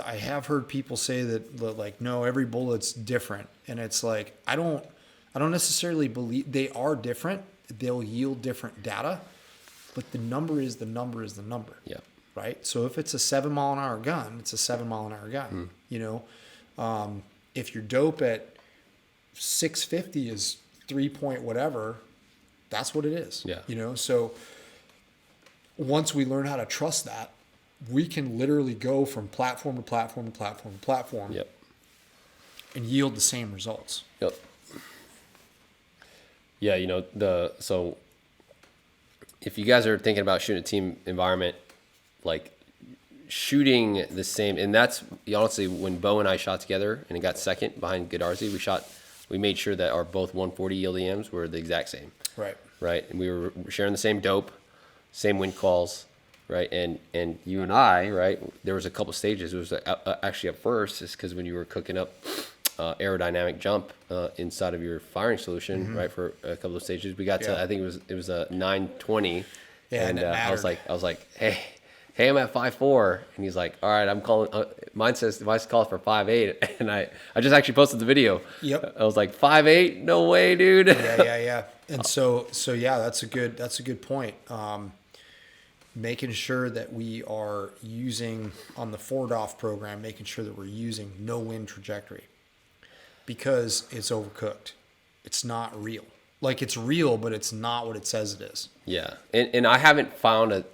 I have heard people say that, like, no, every bullet's different, and it's like I don't necessarily believe they are different. They'll yield different data, but the number is the number is the number. Yeah. Right. So if it's a 7 mile an hour gun, it's a 7 mile an hour gun. You know, if your dope at 650 is 3 point whatever, that's what it is. Yeah. You know, so once we learn how to trust that, we can literally go from platform to platform to platform to platform. Yep. And yield the same results. Yep. Yeah, you know, so if you guys are thinking about shooting a team environment, like shooting the same, and that's honestly when Bo and I shot together and it got second behind Godarzi, we made sure that our both 140 ELDMs were the exact same. Right. And we were sharing the same dope, same wind calls, right? And you and I, right, there was a couple stages. It was actually at first, it's because when you were cooking up aerodynamic jump inside of your firing solution, right, for a couple of stages, we got to, I think it was a 920, and I was like, hey, I'm at 5.4, and he's like, all right, I'm calling. Mine's calling for 5.8, and I just actually posted the video. Yep. I was like 5.8, no way, dude. Yeah. And so yeah, that's a good point. Making sure that we are using on the forward off program, making sure that we're using no wind trajectory, because it's overcooked. It's not real. Like, it's real, but it's not what it says it is. Yeah, and I haven't found a,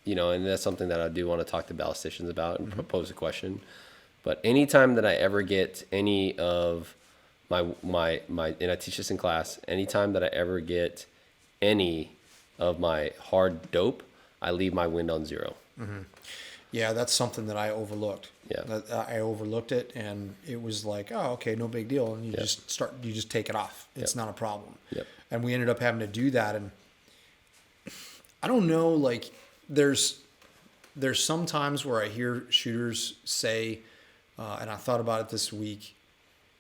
you know, and that's something that I do want to talk to ballisticians about and propose a question. But anytime that I ever get any of my, and I teach this in class, anytime that I ever get any of my hard dope, I leave my wind on 0. Mm-hmm. Yeah, that's something that I overlooked. Yeah. I overlooked it, and it was like, oh, okay, no big deal. And you just take it off. It's not a problem. Yep. And we ended up having to do that. And I don't know, like, there's some times where I hear shooters say, and I thought about it this week,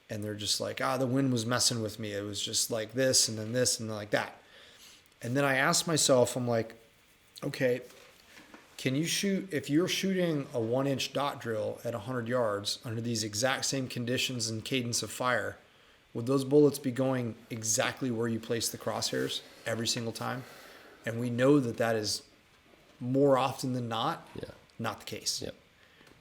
and they're just like, the wind was messing with me. It was just like this and then like that. And then I asked myself, I'm like, okay, can you shoot, if you're shooting a 1-inch dot drill at 100 yards under these exact same conditions and cadence of fire, would those bullets be going exactly where you place the crosshairs every single time? And we know that is more often than not, not the case. Yep.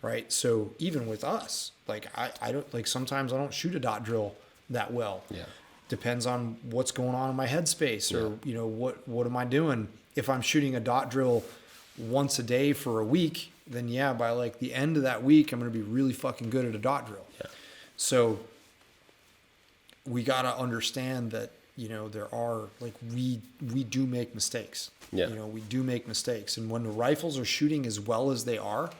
Right. So even with us, like I don't, like, sometimes I don't shoot a dot drill that well. Yeah. Depends on what's going on in my headspace, or, you know, what am I doing? If I'm shooting a dot drill once a day for a week, then by like the end of that week, I'm going to be really fucking good at a dot drill. Yeah. So we got to understand that, you know, there are, like, we do make mistakes. Yeah. You know, we do make mistakes. And when the rifles are shooting as well as they are,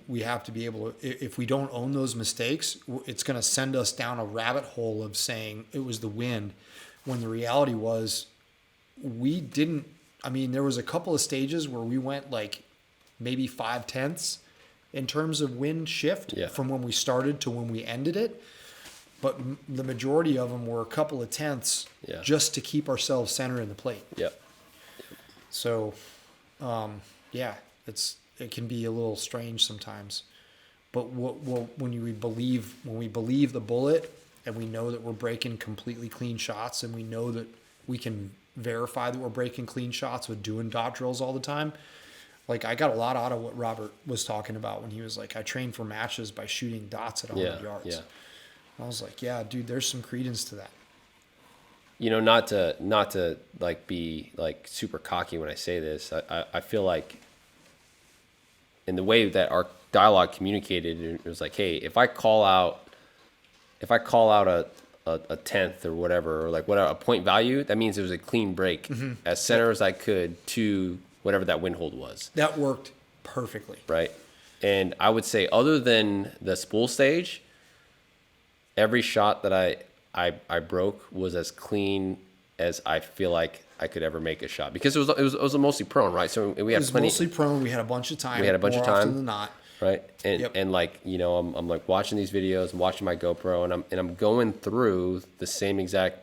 we have to be able to, if we don't own those mistakes, it's going to send us down a rabbit hole of saying it was the wind, when the reality was we didn't. I mean, there was a couple of stages where we went like maybe 0.5 in terms of wind shift from when we started to when we ended it. But the majority of them were a couple of tenths just to keep ourselves centered in the plate. Yep. So, it can be a little strange sometimes. But when we believe the bullet, and we know that we're breaking completely clean shots, and we know that we can verify that we're breaking clean shots with doing dot drills all the time. Like, I got a lot out of what Robert was talking about when he was like, I train for matches by shooting dots at 100 yards. Yeah. I was like, yeah, dude, there's some credence to that. You know, not to like be like super cocky when I say this. I feel like in the way that our dialogue communicated, it was like, hey, if I call out a tenth or whatever, or like whatever, a point value, that means it was a clean break as center as I could to whatever that wind hold was. That worked perfectly. Right. And I would say, other than the spool stage, every shot that I broke was as clean as I feel like I could ever make a shot, because it was mostly prone, right? So we had plenty. Mostly prone. We had a bunch of time. More often than not. right? And Yep. and like, I'm like watching these videos, I'm watching my GoPro, and I'm going through the same exact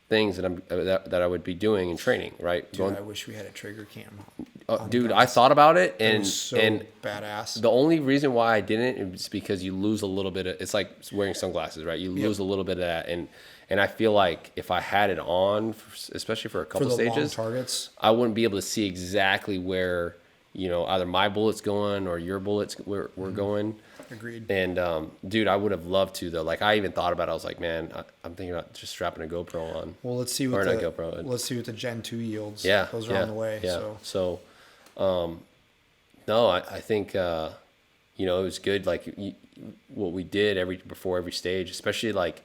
things that I would be doing in training, right? Dude, I wish we had a trigger cam. On Dude, guns. I thought about it, It and was so badass. the only reason why I didn't is because you lose a little bit of, it's like wearing sunglasses, right? You lose a little bit of that, and I feel like if I had it on, especially for a couple For the stages, long targets. I wouldn't be able to see exactly where either my bullets going or your bullets were going. Agreed. And dude, I would have loved to though. Like I even thought about it. I was like, man, I'm thinking about just strapping a GoPro on. Well, let's see what the Gen 2 yields. Yeah, Those are on the way. Yeah. So No, I think it was good. Like what we did before every stage, especially like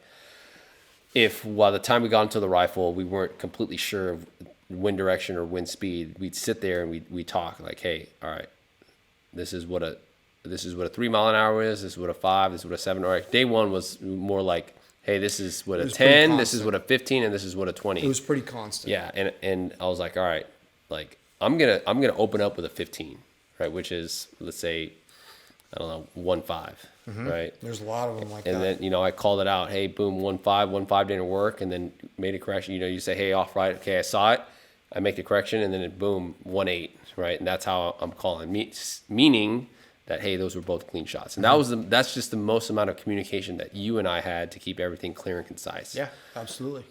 if by the time we got into the rifle, we weren't completely sure of wind direction or wind speed, we'd sit there and we talk like, hey, all right, this is what a 3 mile an hour is. This is what a 5. This is what a 7. Or like day one was more like, hey, this is what a 10. This is what a 15, and this is what a 20. it was pretty constant. Yeah, and I was like, all right, like I'm gonna open up with a 15, right? Which is, let's say, I don't know, 1.5, right? There's a lot of them like And that. then I called it out. Hey, boom, 1.5 didn't work, and then made a correction. You say, hey, off right. Okay, I saw it. I make the correction, and then boom, 1.8, right? And that's how I'm calling. Meaning that, hey, those were both clean shots, and that's just the most amount of communication that you and I had to keep everything clear and concise. Yeah, absolutely.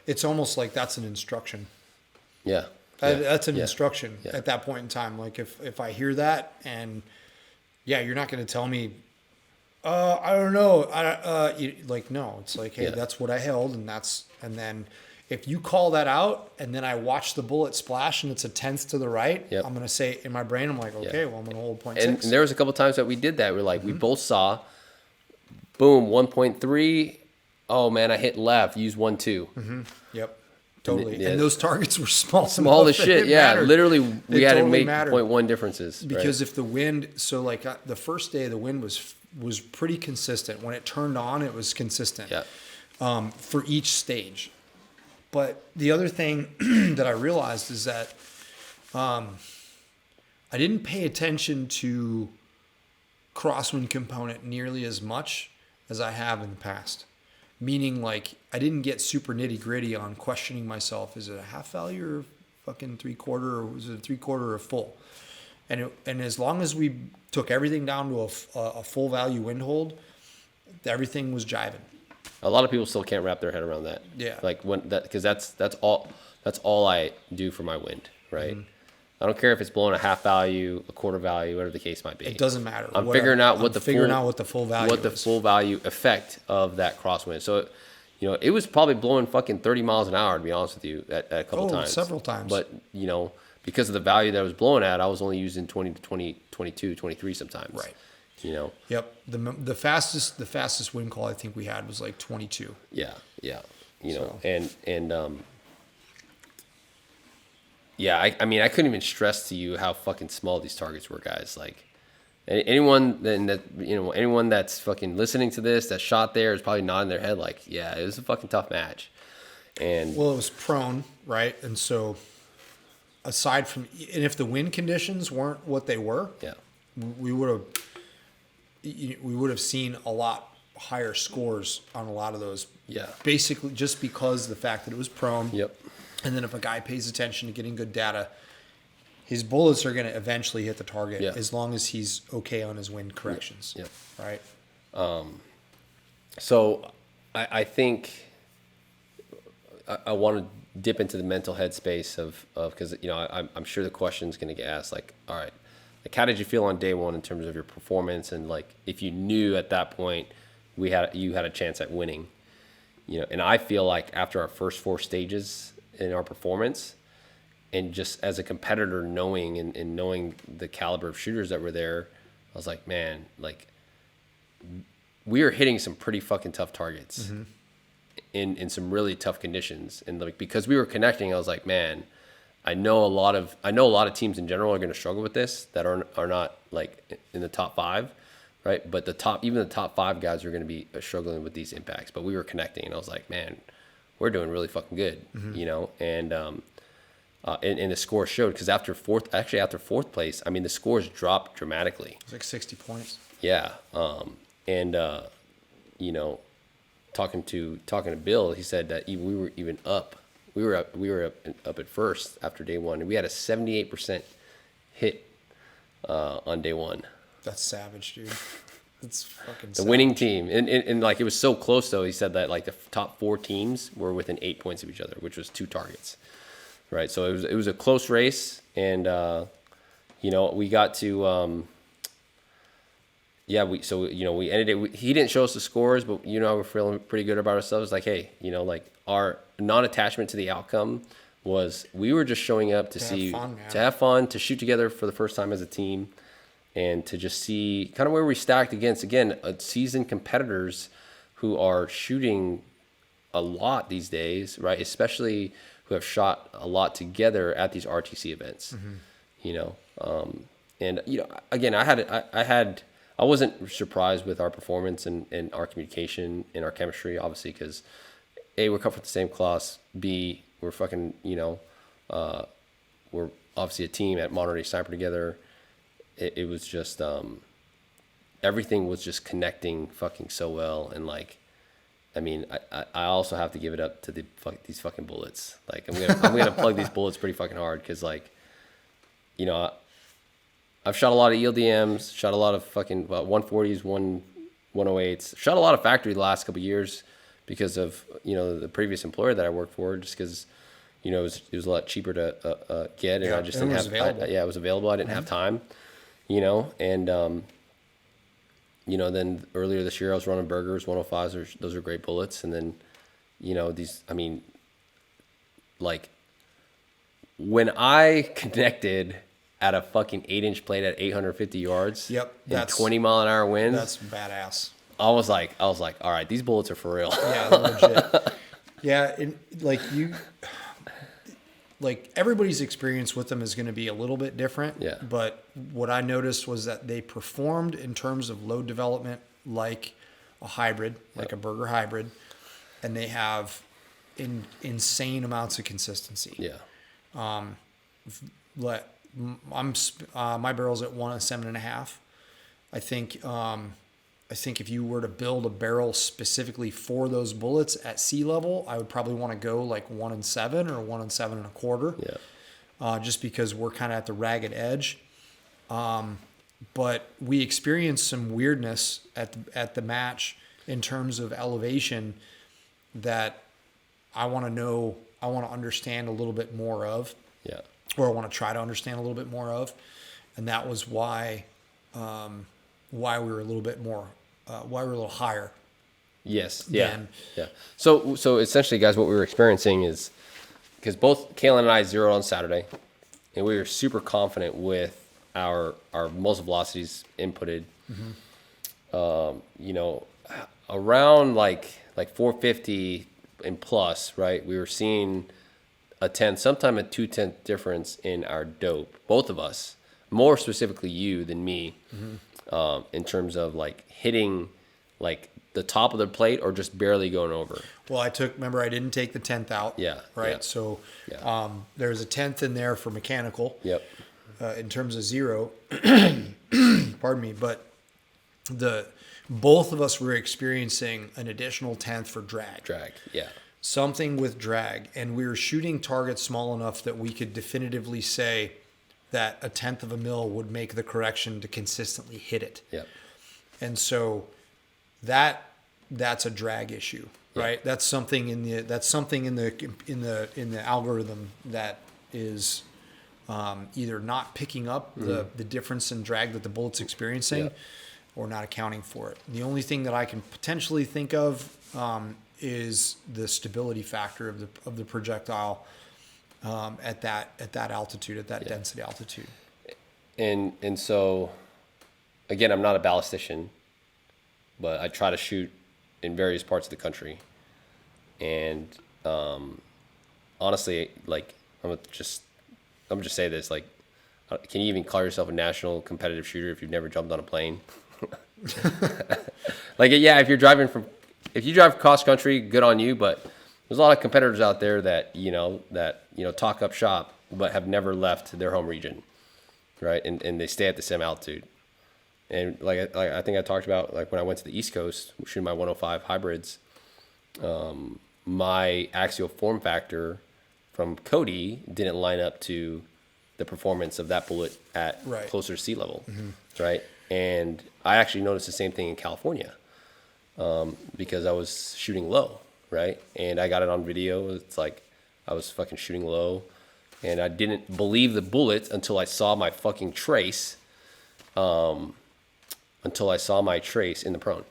It's almost like that's an instruction. Yeah. That's an instruction Yeah. at that point in time. Like if I hear that, and you're not going to tell me, I don't know. No, it's like, hey, Yeah. that's what I held. And then if you call that out and then I watch the bullet splash and it's a tenth to the right, Yep. I'm going to say in my brain, I'm like, okay, well, I'm going to hold 0.6. And there was a couple times that we did that. We're like, we both saw, boom, 1.3. Oh man, I hit left. Use 1.2. Yep. Totally. Yeah. And those targets were small. Small as shit. Yeah, mattered. literally, we had totally to make mattered. 0.1 differences. Because if the wind, the first day, the wind was pretty consistent. When it turned on, it was consistent. Yeah. For each stage. But the other thing that I realized is that I didn't pay attention to crosswind component nearly as much as I have in the past. Meaning, like, I didn't get super nitty gritty on questioning myself. Is it a half value or fucking 3/4, or was it a 3/4 or a full? And as long as we took everything down to a full value wind hold, everything was jiving. A lot of people still can't wrap their head around that. Yeah. Like because that's all I do for my wind, right? I don't care if it's blowing a half value, a quarter value, whatever the case might be. It doesn't matter. I'm figuring out what the full value full value effect of that crosswind. So, it was probably blowing fucking 30 miles an hour, to be honest with you, at a couple times. Several times. But, because of the value that I was blowing at, I was only using 20 to 20, 22, 23 sometimes. Right. Yep. The fastest wind call I think we had was like 22. Yeah. So. I mean, I couldn't even stress to you how fucking small these targets were, guys. Like, anyone anyone that's fucking listening to this that shot there is probably nodding their head like, yeah, it was a fucking tough match. And Well, it was prone, right? And so, aside from, and if the wind conditions weren't what they were, yeah, we would have seen a lot higher scores on a lot of those. Yeah. Basically, just because of the fact that it was prone. Yep. And then if a guy pays attention to getting good data, his bullets are going to eventually hit the target as long as he's okay on his wind corrections. Yep. Right. So I think I want to dip into the mental headspace of because I'm sure the question's going to get asked like, all right, like how did you feel on day one in terms of your performance, and like if you knew at that point you had a chance at winning, and I feel like after our first 4 stages in our performance, and just as a competitor knowing and knowing the caliber of shooters that were there, I was like, man, like we are hitting some pretty fucking tough targets in some really tough conditions. And like, because we were connecting, I was like, man, I know a lot of teams in general are going to struggle with this that are not like in the top 5, right? But even the top 5 guys are going to be struggling with these impacts, but we were connecting, and I was like, man, we're doing really fucking good, and and the score showed, because after fourth place, I mean, the scores dropped dramatically. It's like 60 points. Yeah. You know, talking to Bill, he said that we were even up. We were up at first after day one, and we had a 78% hit on day one. That's savage, dude. That's fucking The winning team. And like, it was so close, though. He said that like the top 4 teams were within 8 points of each other, which was 2 targets. Right. So it was a close race. And, you know, we got to, we ended it. He didn't show us the scores, but, you know, we're feeling pretty good about ourselves. Like, hey, you know, like, our non-attachment to the outcome was we were just showing up to have fun, to shoot together for the first time as a team, and to just see kind of where we stacked against, again, seasoned competitors who are shooting a lot these days, right? Especially who have shot a lot together at these RTC events, you know. And, you know, again, I wasn't surprised with our performance and our communication and our chemistry, obviously, because A, we're cut from the same class. B, we're fucking, you know, we're obviously a team at Modern Day Sniper together. It was just, everything was just connecting fucking so well. And like, I mean, I also have to give it up to these fucking bullets. Like, I'm gonna plug these bullets pretty fucking hard, because like, you know, I've shot a lot of ELDMs, shot a lot of fucking 140s, 108s, shot a lot of factory the last couple of years because of, you know, the previous employer that I worked for, just because, you know, it was a lot cheaper to get, and I just didn't have. It was available. I didn't have time, you know, and you know, then earlier this year I was running burgers, 105s. Those are great bullets, and then, you know, these. I mean, like, when I connected at a fucking 8-inch plate at 850 yards. Yep. And 20-mile-an-hour winds. That's badass. I was like, all right, these bullets are for real. Yeah, they're legit. Yeah, and like everybody's experience with them is going to be a little bit different. Yeah. But what I noticed was that they performed in terms of load development like a hybrid, like a burger hybrid, and they have insane amounts of consistency. Yeah. My barrel's at 1.75. I think if you were to build a barrel specifically for those bullets at sea level, I would probably want to go like 1.7 or 1.725. Yeah. Just because we're kind of at the ragged edge. But we experienced some weirdness at the match in terms of elevation that I want to understand a little bit more of. Yeah. Or I want to try to understand a little bit more of. And that was why we were a little bit more, why we were a little higher. Yes. Yeah. Yeah. So essentially, guys, what we were experiencing is, because both Caylen and I zeroed on Saturday, and we were super confident with our muzzle velocities inputted. Mm-hmm. You know, around like 450 and plus, right? We were seeing a 10, sometime a 2/10 difference in our dope, both of us, more specifically you than me. Mm-hmm. In terms of like hitting like the top of the plate or just barely going over. Well, I didn't take the 10th out. Yeah. Right. Yeah. So there's a 10th in there for mechanical. Yep. In terms of zero, pardon me, but both of us were experiencing an additional 10th for drag. Yeah. Something with drag. And we were shooting targets small enough that we could definitively say that a 1/10 of a mil would make the correction to consistently hit it. Yeah. And so that's a drag issue, right? Yeah. That's something in the algorithm that is either not picking up the difference in drag that the bullet's experiencing, or not accounting for it. The only thing that I can potentially think of is the stability factor of the projectile at that altitude, at that density altitude. And so, again, I'm not a ballistician, but I try to shoot in various parts of the country. And honestly, like, I'm gonna just say this, like, can you even call yourself a national competitive shooter if you've never jumped on a plane? Like, yeah, if you drive cross country, good on you, but there's a lot of competitors out there that talk up shop but have never left their home region, right? And they stay at the same altitude. And like I think I talked about, like when I went to the East Coast shooting my 105 hybrids, my axial form factor from Cody didn't line up to the performance of that bullet at closer to sea level, right? And I actually noticed the same thing in California because I was shooting low, right? And I got it on video. It's like I was fucking shooting low, and I didn't believe the bullet until I saw my fucking trace. Until I saw my trace in the prone,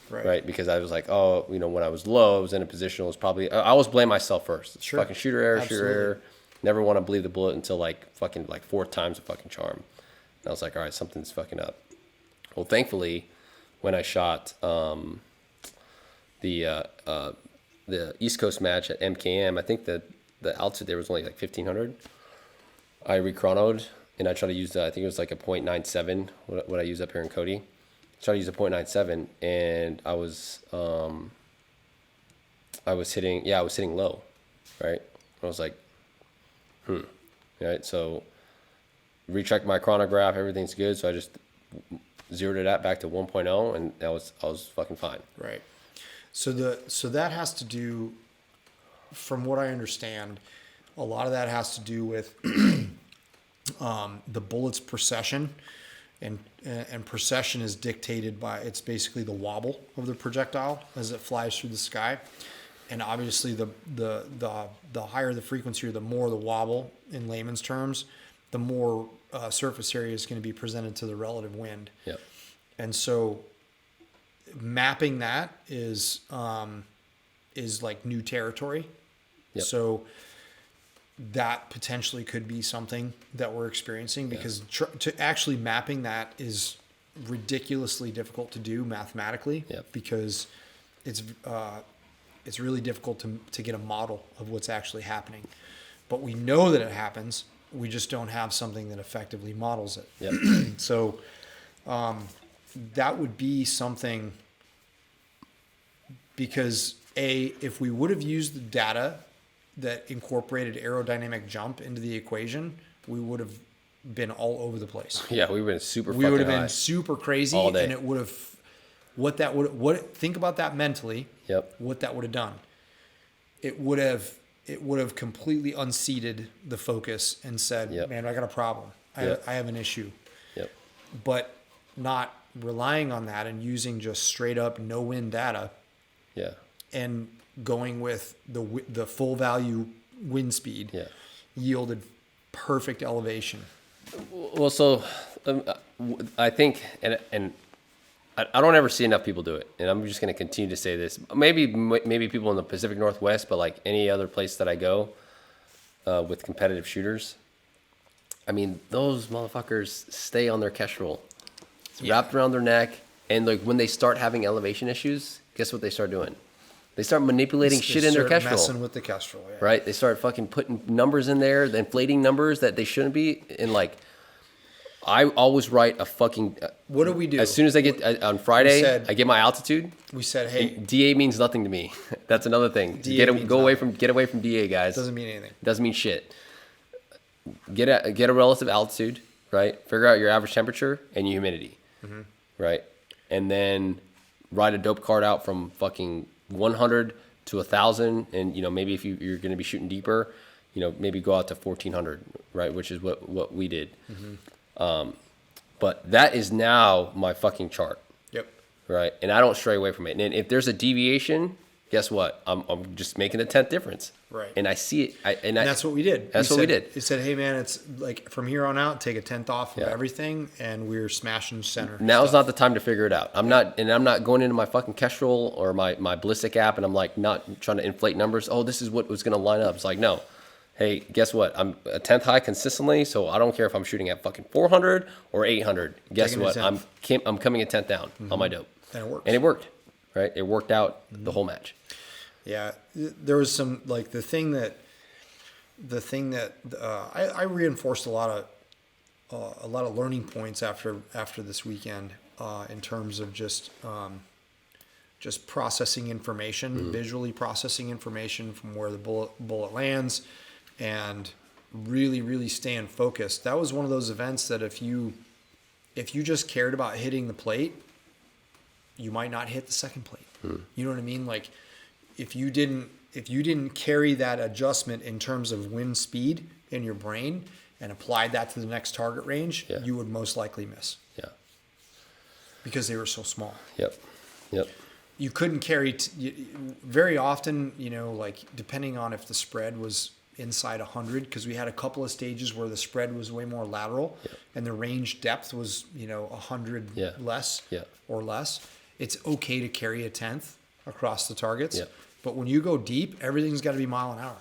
right? Because I was like, oh, you know, when I was low, I was in a position. It was probably I always blame myself first. It's fucking shooter error. Never want to believe the bullet until like fucking like 4 times a fucking charm. And I was like, all right, something's fucking up. Well, thankfully, when I shot the East Coast match at MKM, I think that the altitude there was only like 1500. I rechronoed and I tried to use I think it was like a 0.97. What I use up here in Cody. Try to use a 0.97, and I was hitting low, right? I was like, right? So rechecked my chronograph, everything's good. So I just zeroed it out back to 1.0, and I was fucking fine. Right. So that has to do, from what I understand, a lot of that has to do with the bullet's precession. And precession is dictated by, it's basically the wobble of the projectile as it flies through the sky. And obviously the higher the frequency or the more the wobble in layman's terms, the more surface area is going to be presented to the relative wind. Yep. And so mapping that is like new territory. Yep. So that potentially could be something that we're experiencing because to actually mapping that is ridiculously difficult to do mathematically because it's really difficult to get a model of what's actually happening. But we know that it happens. We just don't have something that effectively models it. Yep. So that would be something because if we would have used the data that incorporated aerodynamic jump into the equation, we would have been all over the place. Yeah, we would have been super. We would have been super crazy, all day. And it would have. Think about that mentally. Yep. What that would have done. It would have completely unseated the focus and said, "Man, I got a problem. I have an issue." Yep. But not relying on that and using just straight up no wind data. Yeah. And going with the full value wind speed yielded perfect elevation. Well, so I think, and I don't ever see enough people do it, and I'm just going to continue to say this. Maybe people in the Pacific Northwest, but like any other place that I go with competitive shooters, I mean, those motherfuckers stay on their kestrel. It's wrapped around their neck, and like when they start having elevation issues, guess what they start doing? They start manipulating shit in their kestrel. Messing with the kestrel, right? They start fucking putting numbers in there, the inflating numbers that they shouldn't be. And like, I always write a fucking. What do we do? As soon as I get on Friday, I get my altitude. We said, hey, DA means nothing to me. That's another thing. Get away from DA, guys. Doesn't mean anything. Doesn't mean shit. Get a relative altitude, right? Figure out your average temperature and your humidity, right? And then write a dope card out from fucking 100 to 1,000, and maybe if you're going to be shooting deeper, maybe go out to 1,400, right? Which is what we did. But that is now my fucking chart. Yep. Right, and I don't stray away from it. And if there's a deviation, guess what? I'm just making a 10th difference. Right. And I see it. And that's what we did. We did. It said, hey man, it's like from here on out, take a 10th off of everything, and we're smashing center. Now's not the time to figure it out. I'm not going into my fucking Kestrel or my Ballistic app, and I'm like not trying to inflate numbers. Oh, this is what was going to line up. It's like, no. Hey, guess what? I'm a 10th high consistently, so I don't care if I'm shooting at fucking 400 or 800. Guess what? I'm coming a 10th down on my dope. And it worked. And it worked, right? It worked out the whole match. Yeah, there was some like the thing that I reinforced a lot of learning points after this weekend in terms of just processing information, visually processing information from where the bullet lands, and really, really staying focused. That was one of those events that if you just cared about hitting the plate, you might not hit the second plate. You know what I mean? Like if you didn't carry that adjustment in terms of wind speed in your brain and applied that to the next target range, you would most likely miss. Yeah. Because they were so small. Yep. You couldn't carry very often, like depending on if the spread was inside 100, because we had a couple of stages where the spread was way more lateral and the range depth was 100 less or less. It's okay to carry a 10th across the targets, but when you go deep, everything's got to be mile an hour.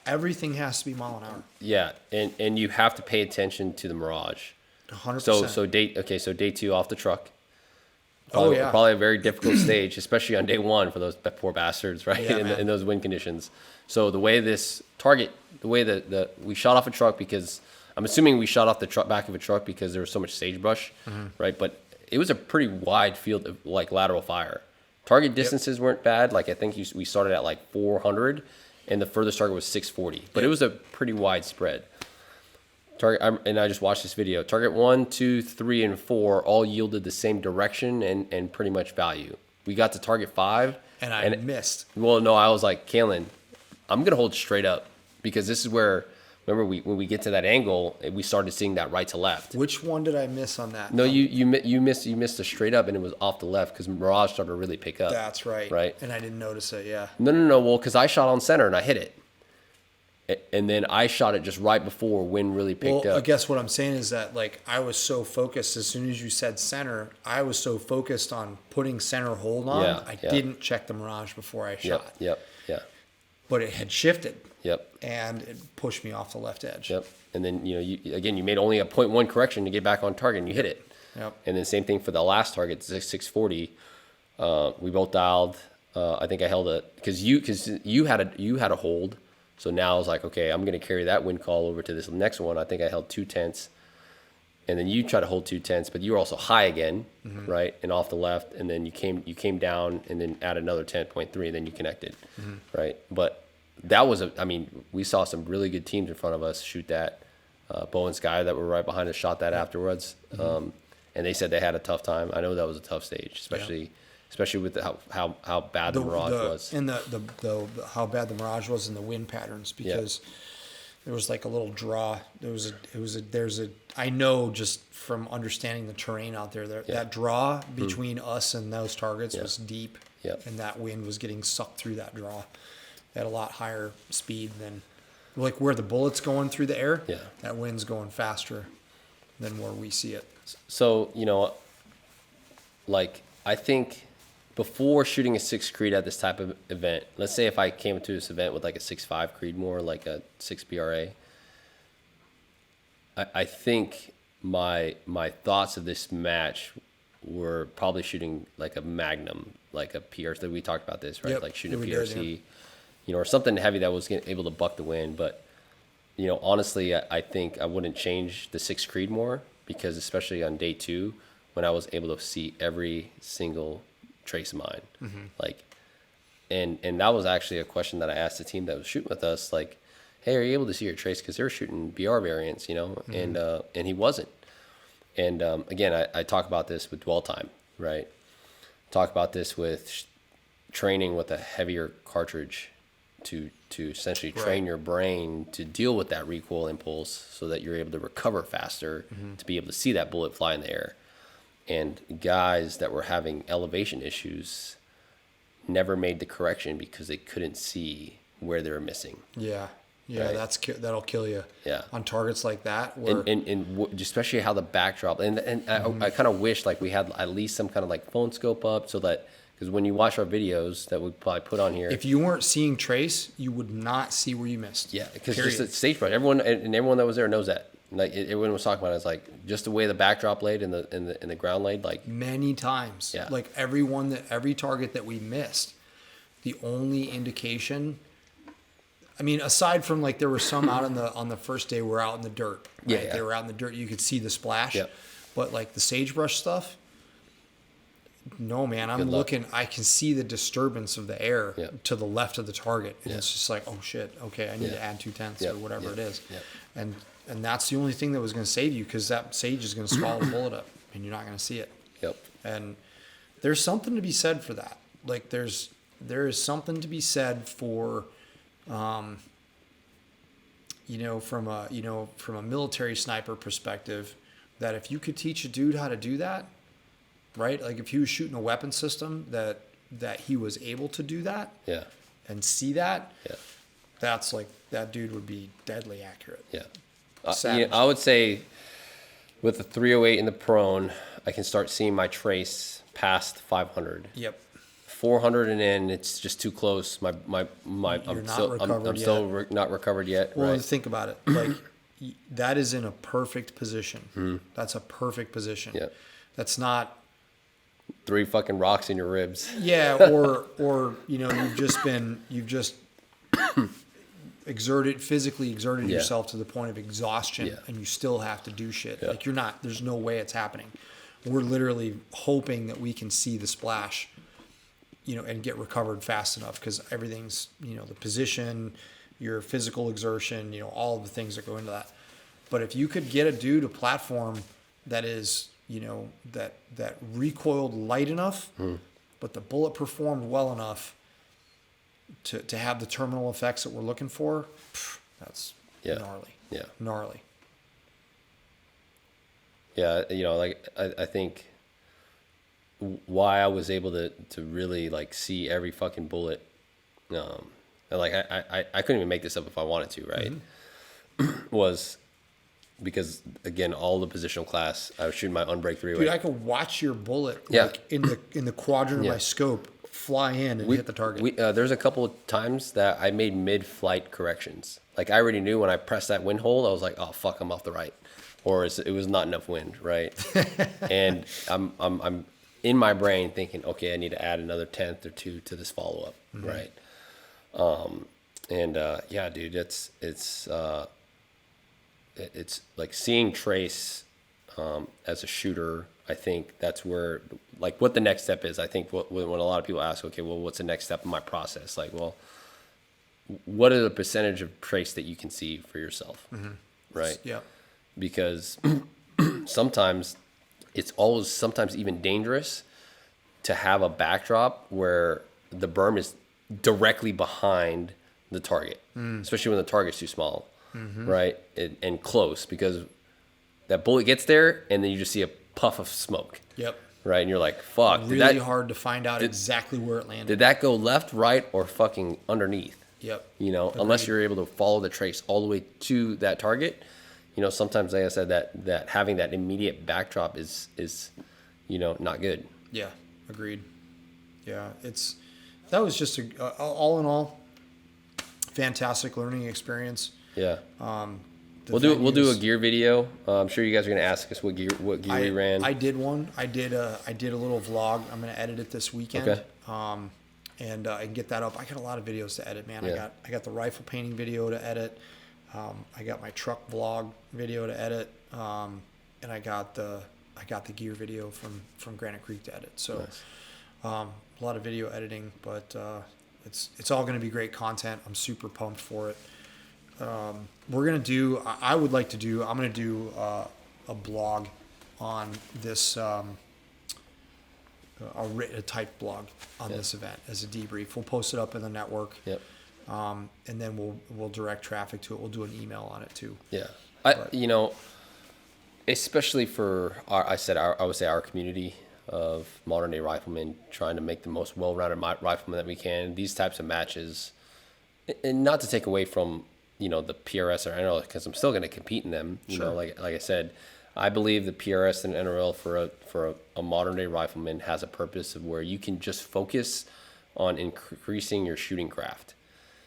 Everything has to be mile an hour. Yeah, and you have to pay attention to the mirage. 100%. So day 2 off the truck. Probably a very difficult stage, especially on day 1 for those poor bastards, right? In those wind conditions. So the way that we shot off a truck, because I'm assuming we shot off the back of a truck because there was so much sagebrush, right? But it was a pretty wide field of like lateral fire. Target distances weren't bad. Like I think we started at like 400, and the furthest target was 640. But it was a pretty wide spread. And I just watched this video. Target 1, 2, 3, and 4 all yielded the same direction and pretty much value. We got to target 5. And I missed. Well, no, I was like, Caylen, I'm going to hold straight up, because this is where, remember, when we get to that angle, we started seeing that right to left. Which one did I miss on that? No, you missed a straight up, and it was off the left because mirage started to really pick up. That's right. Right. And I didn't notice it, yeah. No. Well, because I shot on center and I hit it. And then I shot it just right before wind really picked up. I guess what I'm saying is that like I was so focused as soon as you said center, I was so focused on putting center hold on. I didn't check the mirage before I shot. Yep. But it had shifted. Yep. And it pushed me off the left edge. Yep. And then you made only a 0.1 correction to get back on target, and you hit it. Yep. And then same thing for the last target, 640. We both dialed. I think I held it because you had a hold. So now I was like, okay, I'm going to carry that wind call over to this next one. I think I held 2 tenths, and then you try to hold 2 tenths, but you were also high again, right, and off the left, and then you came down and then add another 10.3, and then you connected, right. But that was we saw some really good teams in front of us shoot that. Bo and Sky that were right behind us shot that afterwards, and they said they had a tough time. I know that was a tough stage, especially with how bad the mirage was. And the how bad the mirage was in the wind patterns, because there was like a little draw. I know just from understanding the terrain out there, that draw between us and those targets was deep. And that wind was getting sucked through that draw at a lot higher speed than like where the bullet's going through the air. That wind's going faster than where we see it. So, like I think before shooting a 6 Creed at this type of event, let's say if I came to this event with like a 6.5 Creedmoor, like a 6 BRA, I think my thoughts of this match were probably shooting like a Magnum, like a PRC. That we talked about this, right? Like shooting a PRC, or something heavy that was able to buck the wind. But honestly, I think I wouldn't change the 6 Creedmoor, because especially on day 2, when I was able to see every single trace of mine, like, and that was actually a question that I asked the team that was shooting with us, like, hey, are you able to see your trace? Because they were shooting BR variants, and he wasn't. And again, I talk about this with dwell time, right? Talk about this with training with a heavier cartridge to essentially train your brain to deal with that recoil impulse, so that you're able to recover faster, to be able to see that bullet fly in the air. And guys that were having elevation issues never made the correction because they couldn't see where they were missing. Yeah, right? That'll kill you. Yeah, on targets like that. Where... And especially how the backdrop, and I kind of wish like we had at least some kind of like phone scope up, so that, because when you watch our videos that we probably put on here, if you weren't seeing trace, you would not see where you missed. Yeah, because just the sagebrush, everyone that was there knows that. Like everyone was talking about it, it's like just the way the backdrop laid and the ground laid, like many times. Yeah. Like every target that we missed, the only indication, I mean, aside from like there were some out on the first day were out in the dirt. Right? Yeah. They were out in the dirt. You could see the splash. Yeah. But like the sagebrush stuff, No, man, I'm Good luck. looking. I can see the disturbance of the air Yeah. to the left of the target, and Yeah. it's just like, oh shit, okay, I need to Yeah. add 2/10 Yeah. or whatever Yeah. it is, Yeah. and that's the only thing that was going to save you, because that sage is going to swallow the bullet up, and you're not going to see it. Yep. And there's something to be said for that. Like there is something to be said for, from a military sniper perspective, that if you could teach a dude how to do that, right? Like if he was shooting a weapon system that he was able to do that Yeah. and see that, Yeah. that's like, that dude would be deadly accurate. Yeah. Savage. I would say with the 308 in the prone, I can start seeing my trace past 500. Yep. 400 and in, it's just too close. You're I'm not still, recovered I'm yet. still not recovered yet. Well, Right. think about it. Like that is in a perfect position. That's a perfect position. Yeah. That's not. 3 fucking rocks in your ribs. Yeah, or you've just physically exerted Yeah. yourself to the point of exhaustion, Yeah. and you still have to do shit. Yeah. Like there's no way it's happening. We're literally hoping that we can see the splash, and get recovered fast enough, because everything's, the position, your physical exertion, all of the things that go into that. But if you could get a dude a platform that is, that recoiled light enough, but the bullet performed well enough to have the terminal effects that we're looking for, that's Yeah. gnarly. Yeah. Gnarly. Yeah. Like I think why I was able to really like see every fucking bullet, and like I couldn't even make this up if I wanted to, right? Was because again, all the positional class, I was shooting my unbreak 308. Dude, I could watch your bullet Yeah. like in the quadrant of Yeah. my scope fly in and hit the target. There's a couple of times that I made mid-flight corrections. Like I already knew when I pressed that wind hold, I was like, oh fuck, I'm off the right, or it was not enough wind, right? And I'm in my brain thinking, okay, I need to add another 1/10 or 2 to this follow-up, right? Yeah, dude, it's like seeing trace as a shooter. I think that's where, like, what the next step is. I think when a lot of people ask, okay, well, what's the next step in my process? Like, well, what are the percentage of trace that you can see for yourself, right? Yeah. Because sometimes sometimes even dangerous to have a backdrop where the berm is directly behind the target, especially when the target's too small, right? And close, because that bullet gets there and then you just see a puff of smoke. Yep. Right. And you're like, fuck. Really hard to find out exactly where it landed. Did that go left, right, or fucking underneath? Yep. Unless you're able to follow the trace all the way to that target. Sometimes, like I said, that having that immediate backdrop is not good. Yeah. Agreed. Yeah. That was just all in all, fantastic learning experience. Yeah. We'll do a gear video. I'm sure you guys are gonna ask us what gear we ran. I did one. I did a little vlog. I'm gonna edit it this weekend. Okay. And I can get that up. I got a lot of videos to edit, man. Yeah. I got the rifle painting video to edit. I got my truck vlog video to edit. And I got the gear video from Granite Creek to edit. So Nice. a lot of video editing, but it's all gonna be great content. I'm super pumped for it. I'm gonna do a blog on this, a typed blog on this event as a debrief. We'll post it up in the network. Yep. And then we'll direct traffic to it. We'll do an email on it too. Yeah. Especially for I would say our community of modern day riflemen, trying to make the most well-rounded riflemen that we can. These types of matches, and not to take away from the PRS or NRL, because I'm still going to compete in them. Like I said, I believe the PRS and NRL for a modern day rifleman has a purpose of where you can just focus on increasing your shooting craft.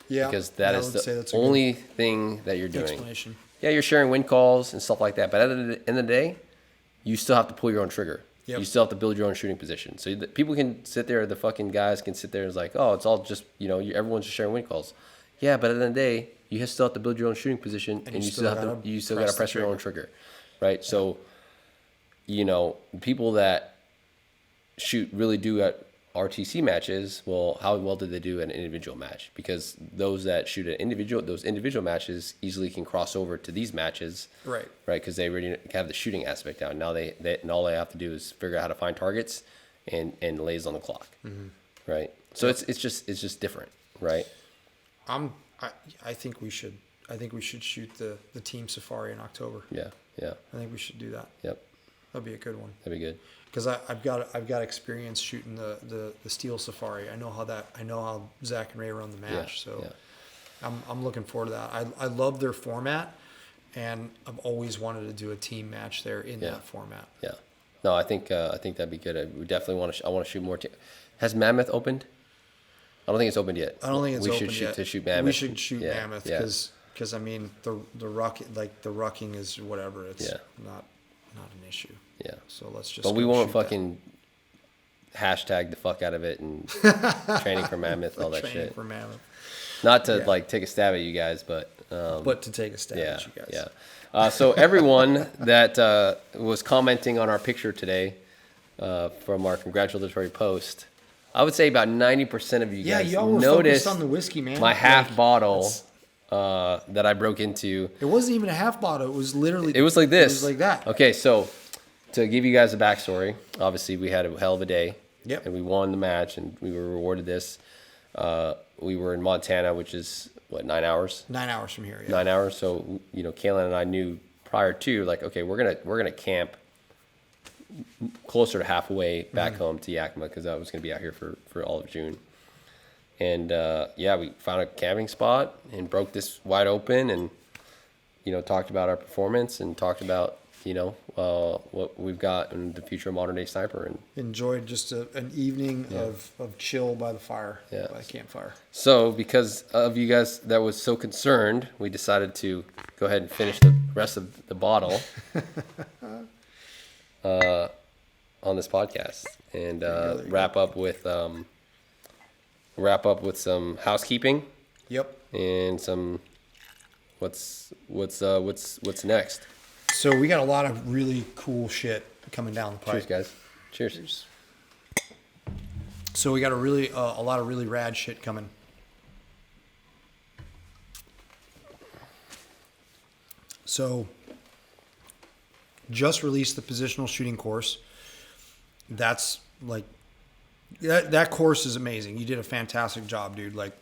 Yeah, Because that I is would say the that's a only thing that you're good doing. explanation. Yeah, you're sharing wind calls and stuff like that, but at the end of the day, you still have to pull your own trigger. Yep. You still have to build your own shooting position. So people can sit there, the fucking guys can sit there and it's like, oh, it's all just, everyone's just sharing wind calls. Yeah, but at the end of the day, you still have to build your own shooting position, and you still got to press your own trigger, right? So, people that really do at RTC matches, well, how well did they do at an individual match? Because those that shoot at those individual matches easily can cross over to these matches, Right. Right, because they already have the shooting aspect down. Now and all they have to do is figure out how to find targets and lays on the clock, right? So it's just different, right? I think we should shoot the team safari in October. Yeah. I think we should do that. Yep. That'd be a good one. That'd be good. Because I've got experience shooting the steel safari. I know how Zach and Ray run the match. Yeah, so yeah. I'm looking forward to that. I love their format, and I've always wanted to do a team match there in that format. Yeah. No, I think that'd be good. We definitely I want to shoot more. Has Mammoth opened? I don't think it's opened yet. I don't think it's open yet. We should shoot Mammoth. We should shoot Mammoth yeah. because I mean the rucking is whatever. It's not an issue. Yeah. So let's just. But we won't fucking hashtag the fuck out of it and training for Mammoth, all that training shit. for Mammoth. Not to like take a stab at you guys, but to take a stab at you guys. Yeah. So everyone that was commenting on our picture today from our congratulatory post, I would say about 90% of you guys y'all were noticed focused on the whiskey, man. my half bottle that I broke into. It wasn't even a half bottle. It was literally. It was like this. It was like that. Okay, so to give you guys a backstory, obviously we had a hell of a day. Yep. And we won the match, and we were rewarded this. We were in Montana, which is, 9 hours? 9 hours from here, yeah. 9 hours. So, Caylen and I knew prior to, like, okay, we're gonna camp closer to halfway back home to Yakima, because I was gonna be out here for all of June. And we found a camping spot and broke this wide open, and talked about our performance and talked about what we've got in the future of modern day sniper, and enjoyed just an evening of chill by the fire, by the campfire. So because of you guys that was so concerned, we decided to go ahead and finish the rest of the bottle on this podcast, and wrap up with some housekeeping. Yep. And some what's next. So we got a lot of really cool shit coming down the pipe. Cheers, guys. Cheers. So we got a lot of really rad shit coming. So just released the positional shooting course. That's like that course is amazing. You did a fantastic job, dude. Like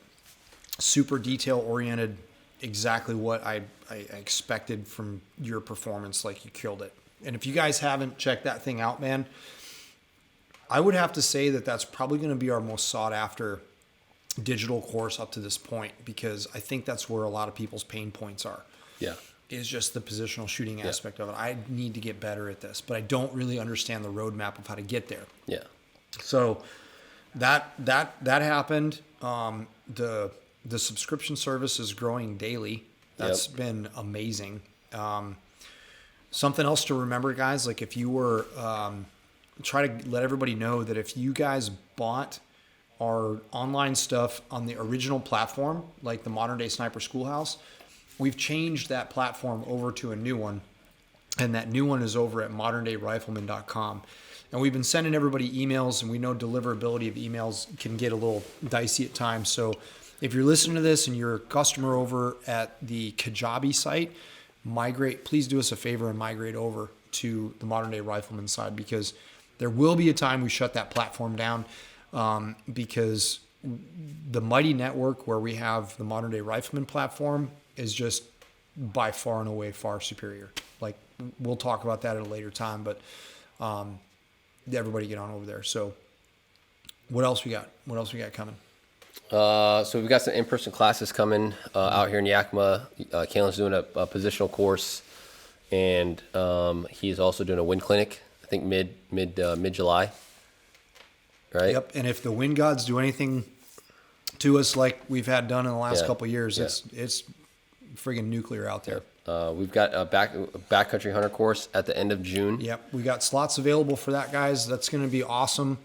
super detail oriented, exactly what I expected from your performance. Like you killed it. And if you guys haven't checked that thing out, man, I would have to say that that's probably going to be our most sought after digital course up to this point, because I think that's where a lot of people's pain points are. Yeah. Is just the positional shooting aspect of it. I need to get better at this, but I don't really understand the roadmap of how to get there. Yeah. So that happened. The subscription service is growing daily. That's been amazing. Something else to remember, guys, like if you were, try to let everybody know that if you guys bought our online stuff on the original platform, like the Modern Day Sniper Schoolhouse, we've changed that platform over to a new one. And that new one is over at moderndayRifleman.com. And we've been sending everybody emails, and we know deliverability of emails can get a little dicey at times. So if you're listening to this and you're a customer over at the Kajabi site, please do us a favor and migrate over to the Modern Day Rifleman side, because there will be a time we shut that platform down, because the Mighty Network, where we have the Modern Day Rifleman platform, is just by far and away far superior. Like we'll talk about that at a later time, but everybody get on over there. So what else we got? What else we got coming? So we've got some in-person classes coming out here in Yakima. Caylen's doing a positional course, and he's also doing a wind clinic, I think mid-July. Right? Yep. And if the wind gods do anything to us like we've had done in the last couple of years, it's friggin' nuclear out there. We've got a backcountry hunter course at the end of June. Yep. We got slots available for that, guys. That's going to be awesome.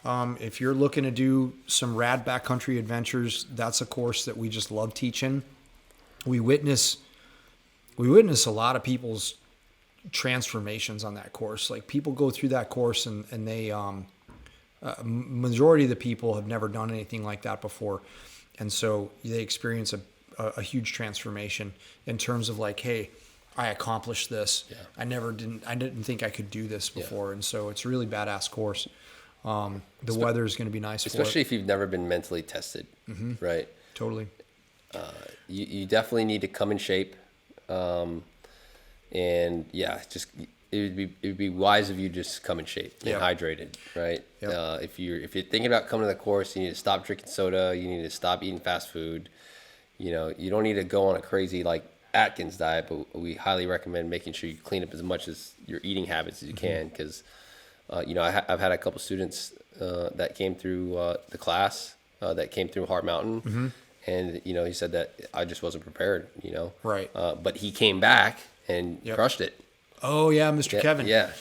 If you're looking to do some rad backcountry adventures, that's a course that we just love teaching. We witness a lot of people's transformations on that course. Like people go through that course and they majority of the people have never done anything like that before. And so they experience a huge transformation in terms of like, hey, I accomplished this. Yeah. I didn't think I could do this before. And so it's a really badass course. The weather is going to be nice, especially if you've never been mentally tested, right? Totally. You definitely need to come in shape. And yeah, just it would be wise of you to just come in shape and hydrated, right? Yep. If you're thinking about coming to the course, you need to stop drinking soda. You need to stop eating fast food. You don't need to go on a crazy like Atkins diet, but we highly recommend making sure you clean up as much as your eating habits as you can, because I've had a couple students that came through the class that came through Heart Mountain, and he said that I just wasn't prepared, Right. But he came back and crushed it. Oh yeah, Mr. Kevin. Yeah.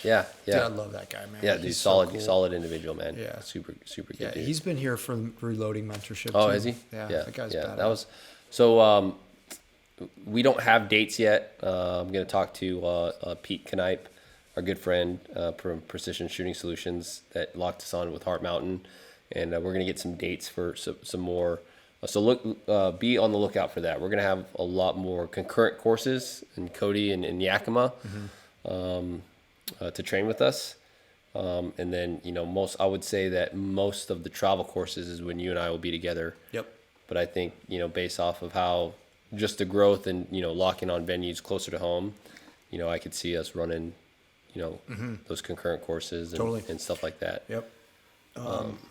Dude, I love that guy, man. Yeah, dude, He's solid, so cool. solid individual, man. Yeah, super good. Yeah, dude. he's been here for reloading mentorship. Oh, too. is he? Yeah, that guy's badass. That was so. We don't have dates yet. I'm going to talk to Pete Knipe, our good friend from Precision Shooting Solutions that locked us on with Heart Mountain, and we're going to get some dates for some more. So look, be on the lookout for that. We're going to have a lot more concurrent courses in Cody and in Yakima to train with us. And then, I would say that most of the travel courses is when you and I will be together. Yep. But I think, based off of how just the growth and, locking on venues closer to home, I could see us running, those concurrent courses and stuff like that. Yep.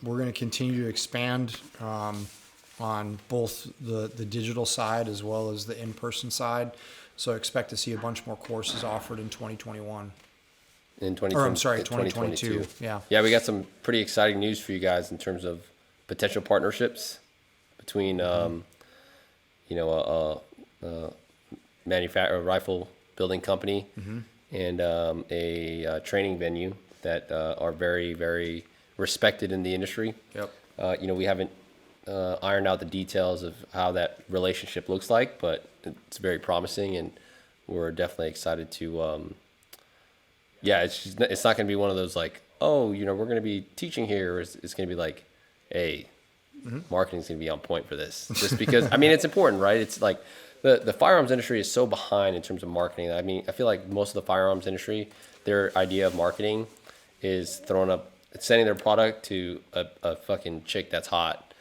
We're going to continue to expand on both the digital side as well as the in-person side. So expect to see a bunch more courses offered in 2021. In 2022. Yeah. Yeah, we got some pretty exciting news for you guys in terms of potential partnerships between, a rifle building company and a training venue that are very, very respected in the industry. Yep. We haven't ironed out the details of how that relationship looks like, but it's very promising, and we're definitely excited to. It's not going to be one of those like, we're going to be teaching here. It's going to be like, hey, marketing's going to be on point for this. Just because, it's important, right? It's like the firearms industry is so behind in terms of marketing. I feel like most of the firearms industry, their idea of marketing is sending their product to a fucking chick that's hot,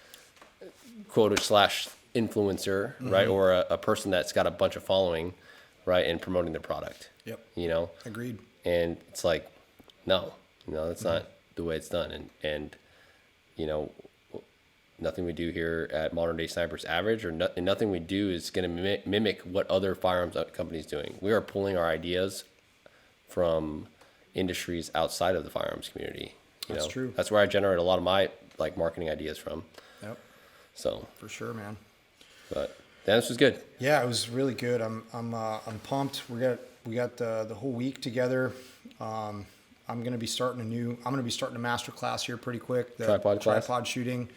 quote / influencer, right? Or a person that's got a bunch of following, right? And promoting their product. Yep. Agreed. And it's like, no, that's not the way it's done. And nothing we do here at Modern Day Snipers average, and nothing we do is going to mimic what other firearms companies doing. We are pulling our ideas from industries outside of the firearms community. That's true. That's where I generate a lot of my marketing ideas from. Yep. So for sure, man. But this was good. Yeah, it was really good. I'm pumped. We got the whole week together. I'm going to be starting a master class here pretty quick. The tripod shooting.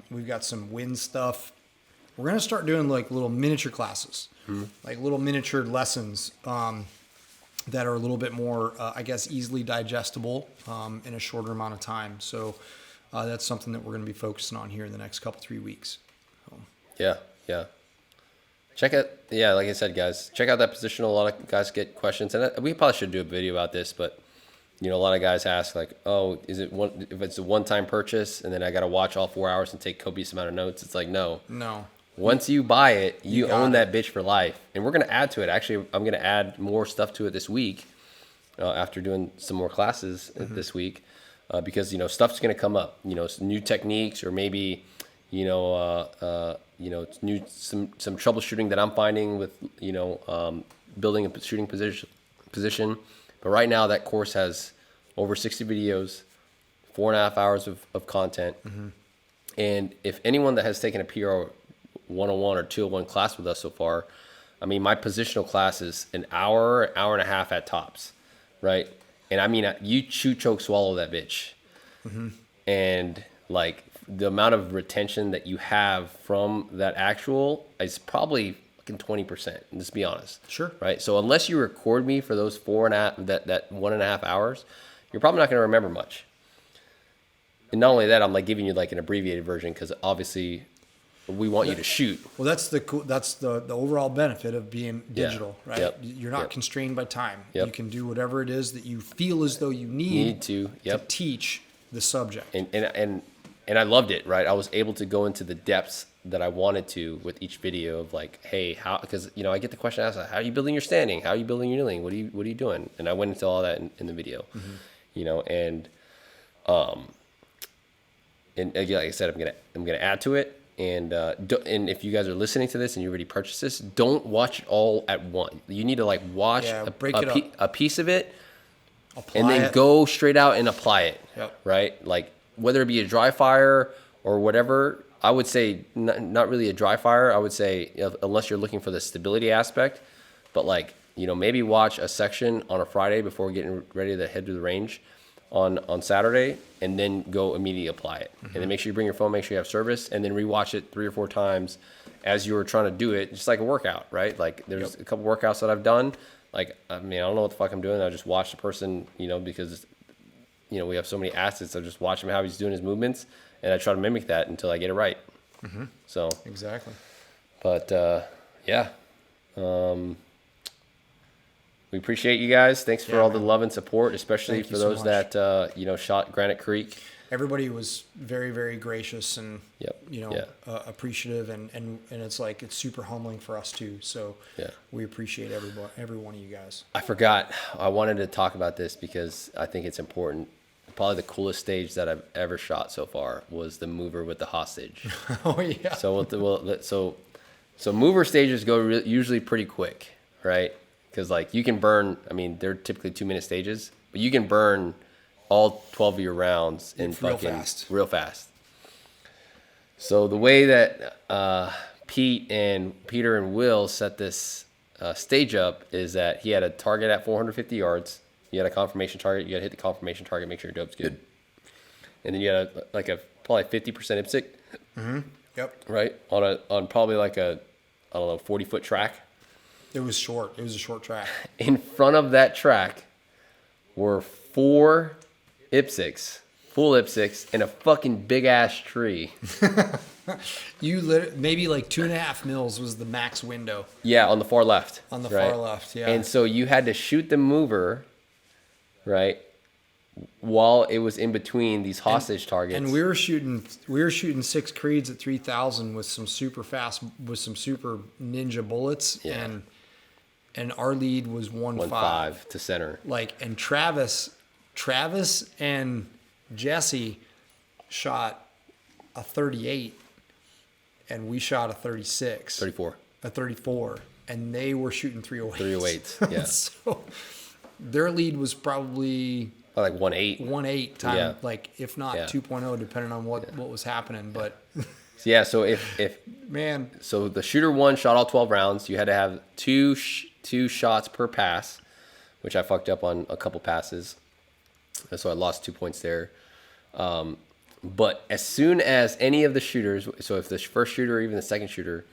We've got some wind stuff. We're going to start doing like little miniature classes, like little miniature lessons that are a little bit more, easily digestible in a shorter amount of time. So that's something that we're going to be focusing on here in the next 3 weeks. Yeah. Check out, like I said, guys, check out that Positional. A lot of guys get questions, and we probably should do a video about this, but a lot of guys ask like, oh, if it's a one-time purchase and then I got to watch all 4 hours and take copious amount of notes? It's like, no. Once you buy it, you own that bitch for life. And we're going to add to it. Actually, I'm going to add more stuff to it this week after doing some more classes this week because, stuff's going to come up, new techniques or maybe, some troubleshooting that I'm finding with, building a shooting position. But right now that course has over 60 videos, 4.5 hours of content. And if anyone that has taken a PR 101 or 201 class with us so far, my positional class is an hour and a half at tops, right? And you chew, choke, swallow that bitch. And like the amount of retention that you have from that actual is probably fucking 20%. Let's be honest. Sure. Right. So unless you record me for those that 1.5 hours, you're probably not going to remember much. And not only that, I'm like giving you like an abbreviated version because obviously we want you to shoot. Well, that's the overall benefit of being digital, right? Yep. You're not Yep. constrained by time. Yep. You can do whatever it is that you feel as though you need to. Yep. teach the subject. And I loved it, right? I was able to go into the depths that I wanted to with each video of like, hey, how? Because I get the question asked, how are you building your standing? How are you building your kneeling? What are you doing? And I went into all that in the video, and again, like I said, I'm gonna add to it. And if you guys are listening to this and you already purchased this, don't watch it all at once. You need to like watch a piece of it, and then go straight out and apply it. Yep. Right? Like whether it be a dry fire or whatever. I would say not really a dry fire. I would say unless you're looking for the stability aspect, but like maybe watch a section on a Friday before getting ready to head to the range on Saturday, and then go immediately apply it. And then make sure you bring your phone, make sure you have service, and then rewatch it 3 or 4 times as you were trying to do it, just like a workout, right? Like there's a couple workouts that I've done. Like, I mean, I don't know what the fuck I'm doing. I just watch the person, because, we have so many assets. I just watch him how he's doing his movements, and I try to mimic that until I get it right. So exactly. But yeah. We appreciate you guys. Thanks for all the love and support, especially for those that shot Granite Creek. Everybody was very, very gracious and appreciative, and it's like it's super humbling for us too. So we appreciate every one of you guys. I forgot. I wanted to talk about this because I think it's important. Probably the coolest stage that I've ever shot so far was the mover with the hostage. Oh yeah. So mover stages go usually pretty quick, right? Because like you can burn, I mean, they're typically 2-minute stages, but you can burn all 12 of your rounds in real fast. So the way that Peter and Will set this stage up is that he had a target at 450 yards. You had a confirmation target. You got to hit the confirmation target, make sure your dope's good. And then you had probably 50% IPSC. Mm-hmm. Yep. Right? On probably like a 40-foot track. It was short. It was a short track. In front of that track were 4 IPSCs, full IPSCs, and a fucking big ass tree. Maybe like 2.5 mils was the max window. Yeah, on the far left. On the far left, yeah. And so you had to shoot the mover, right, while it was in between these hostage targets. And we were shooting 6 creeds at 3,000 with some super ninja bullets, and our lead was 1.5 to center. And Travis and Jesse shot a 38, and we shot a 36. 34. A 34, and they were shooting 308s. 308s, yeah. So their lead was probably like 1.8. 1.8 time, if not 2.0, depending on what was happening. But yeah, so so the shooter 1 shot all 12 rounds. You had to have two shots per pass, which I fucked up on a couple passes, so I lost 2 points there. But as soon as any of the shooters, so if the first shooter or even the second shooter,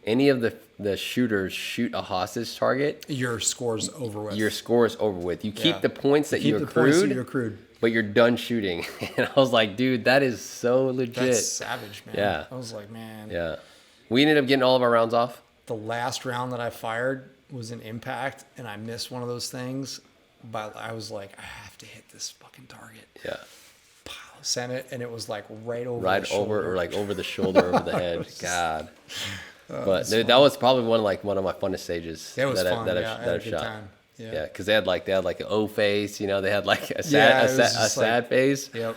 any of the shooters shoot a hostage target, your score's over with. You keep the points that you accrued, but you're done shooting. And I was like, dude, that is so legit. That's savage, man. Yeah. I was like, man. Yeah. We ended up getting all of our rounds off. The last round that I fired was an impact, and I missed one of those things, but I was like, I have to hit this fucking target. Yeah. Sent it, and it was like right over the shoulder, over the head. God. But that was probably one of my funnest stages. It was fun. I've shot. Time. Yeah, because they had like an O face, they had like a sad face. Yep.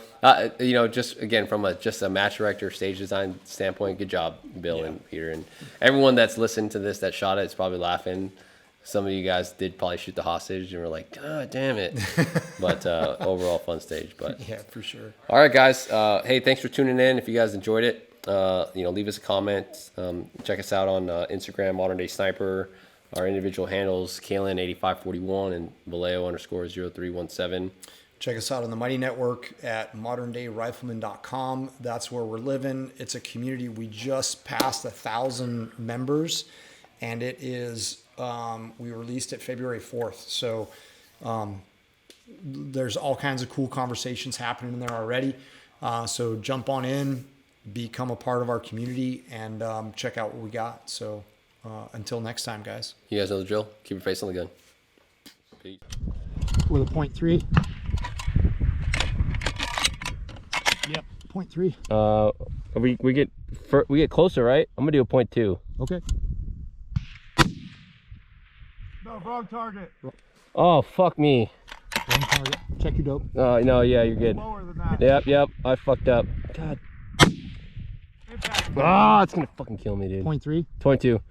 Just again from a match director, stage design standpoint, good job, Bill and Peter, and everyone that's listened to this that shot it is probably laughing. Some of you guys did probably shoot the hostage and were like, God damn it. But overall fun stage. But yeah, for sure. All right, guys. Hey, thanks for tuning in. If you guys enjoyed it, leave us a comment. Check us out on Instagram, Modern Day Sniper. Our individual handles, Caylen 8541 and Vallejo_0317. Check us out on the Mighty Network at moderndayRifleman.com. That's where we're living. It's a community. We just passed 1,000 members, and it is, we released it February 4th. So there's all kinds of cool conversations happening in there already. So jump on in, become a part of our community, and check out what we got. So until next time, guys. You guys know the drill. Keep your face on the gun. Peace. With a .3. Yep, .3. We get closer, right? I'm gonna do a .2. Okay. No, wrong target. Oh, fuck me. Wrong target. Check your dope. No, yeah, you're good. Lower than that. Yep, I fucked up. God. Impact. Ah, it's gonna fucking kill me, dude. .3. 22.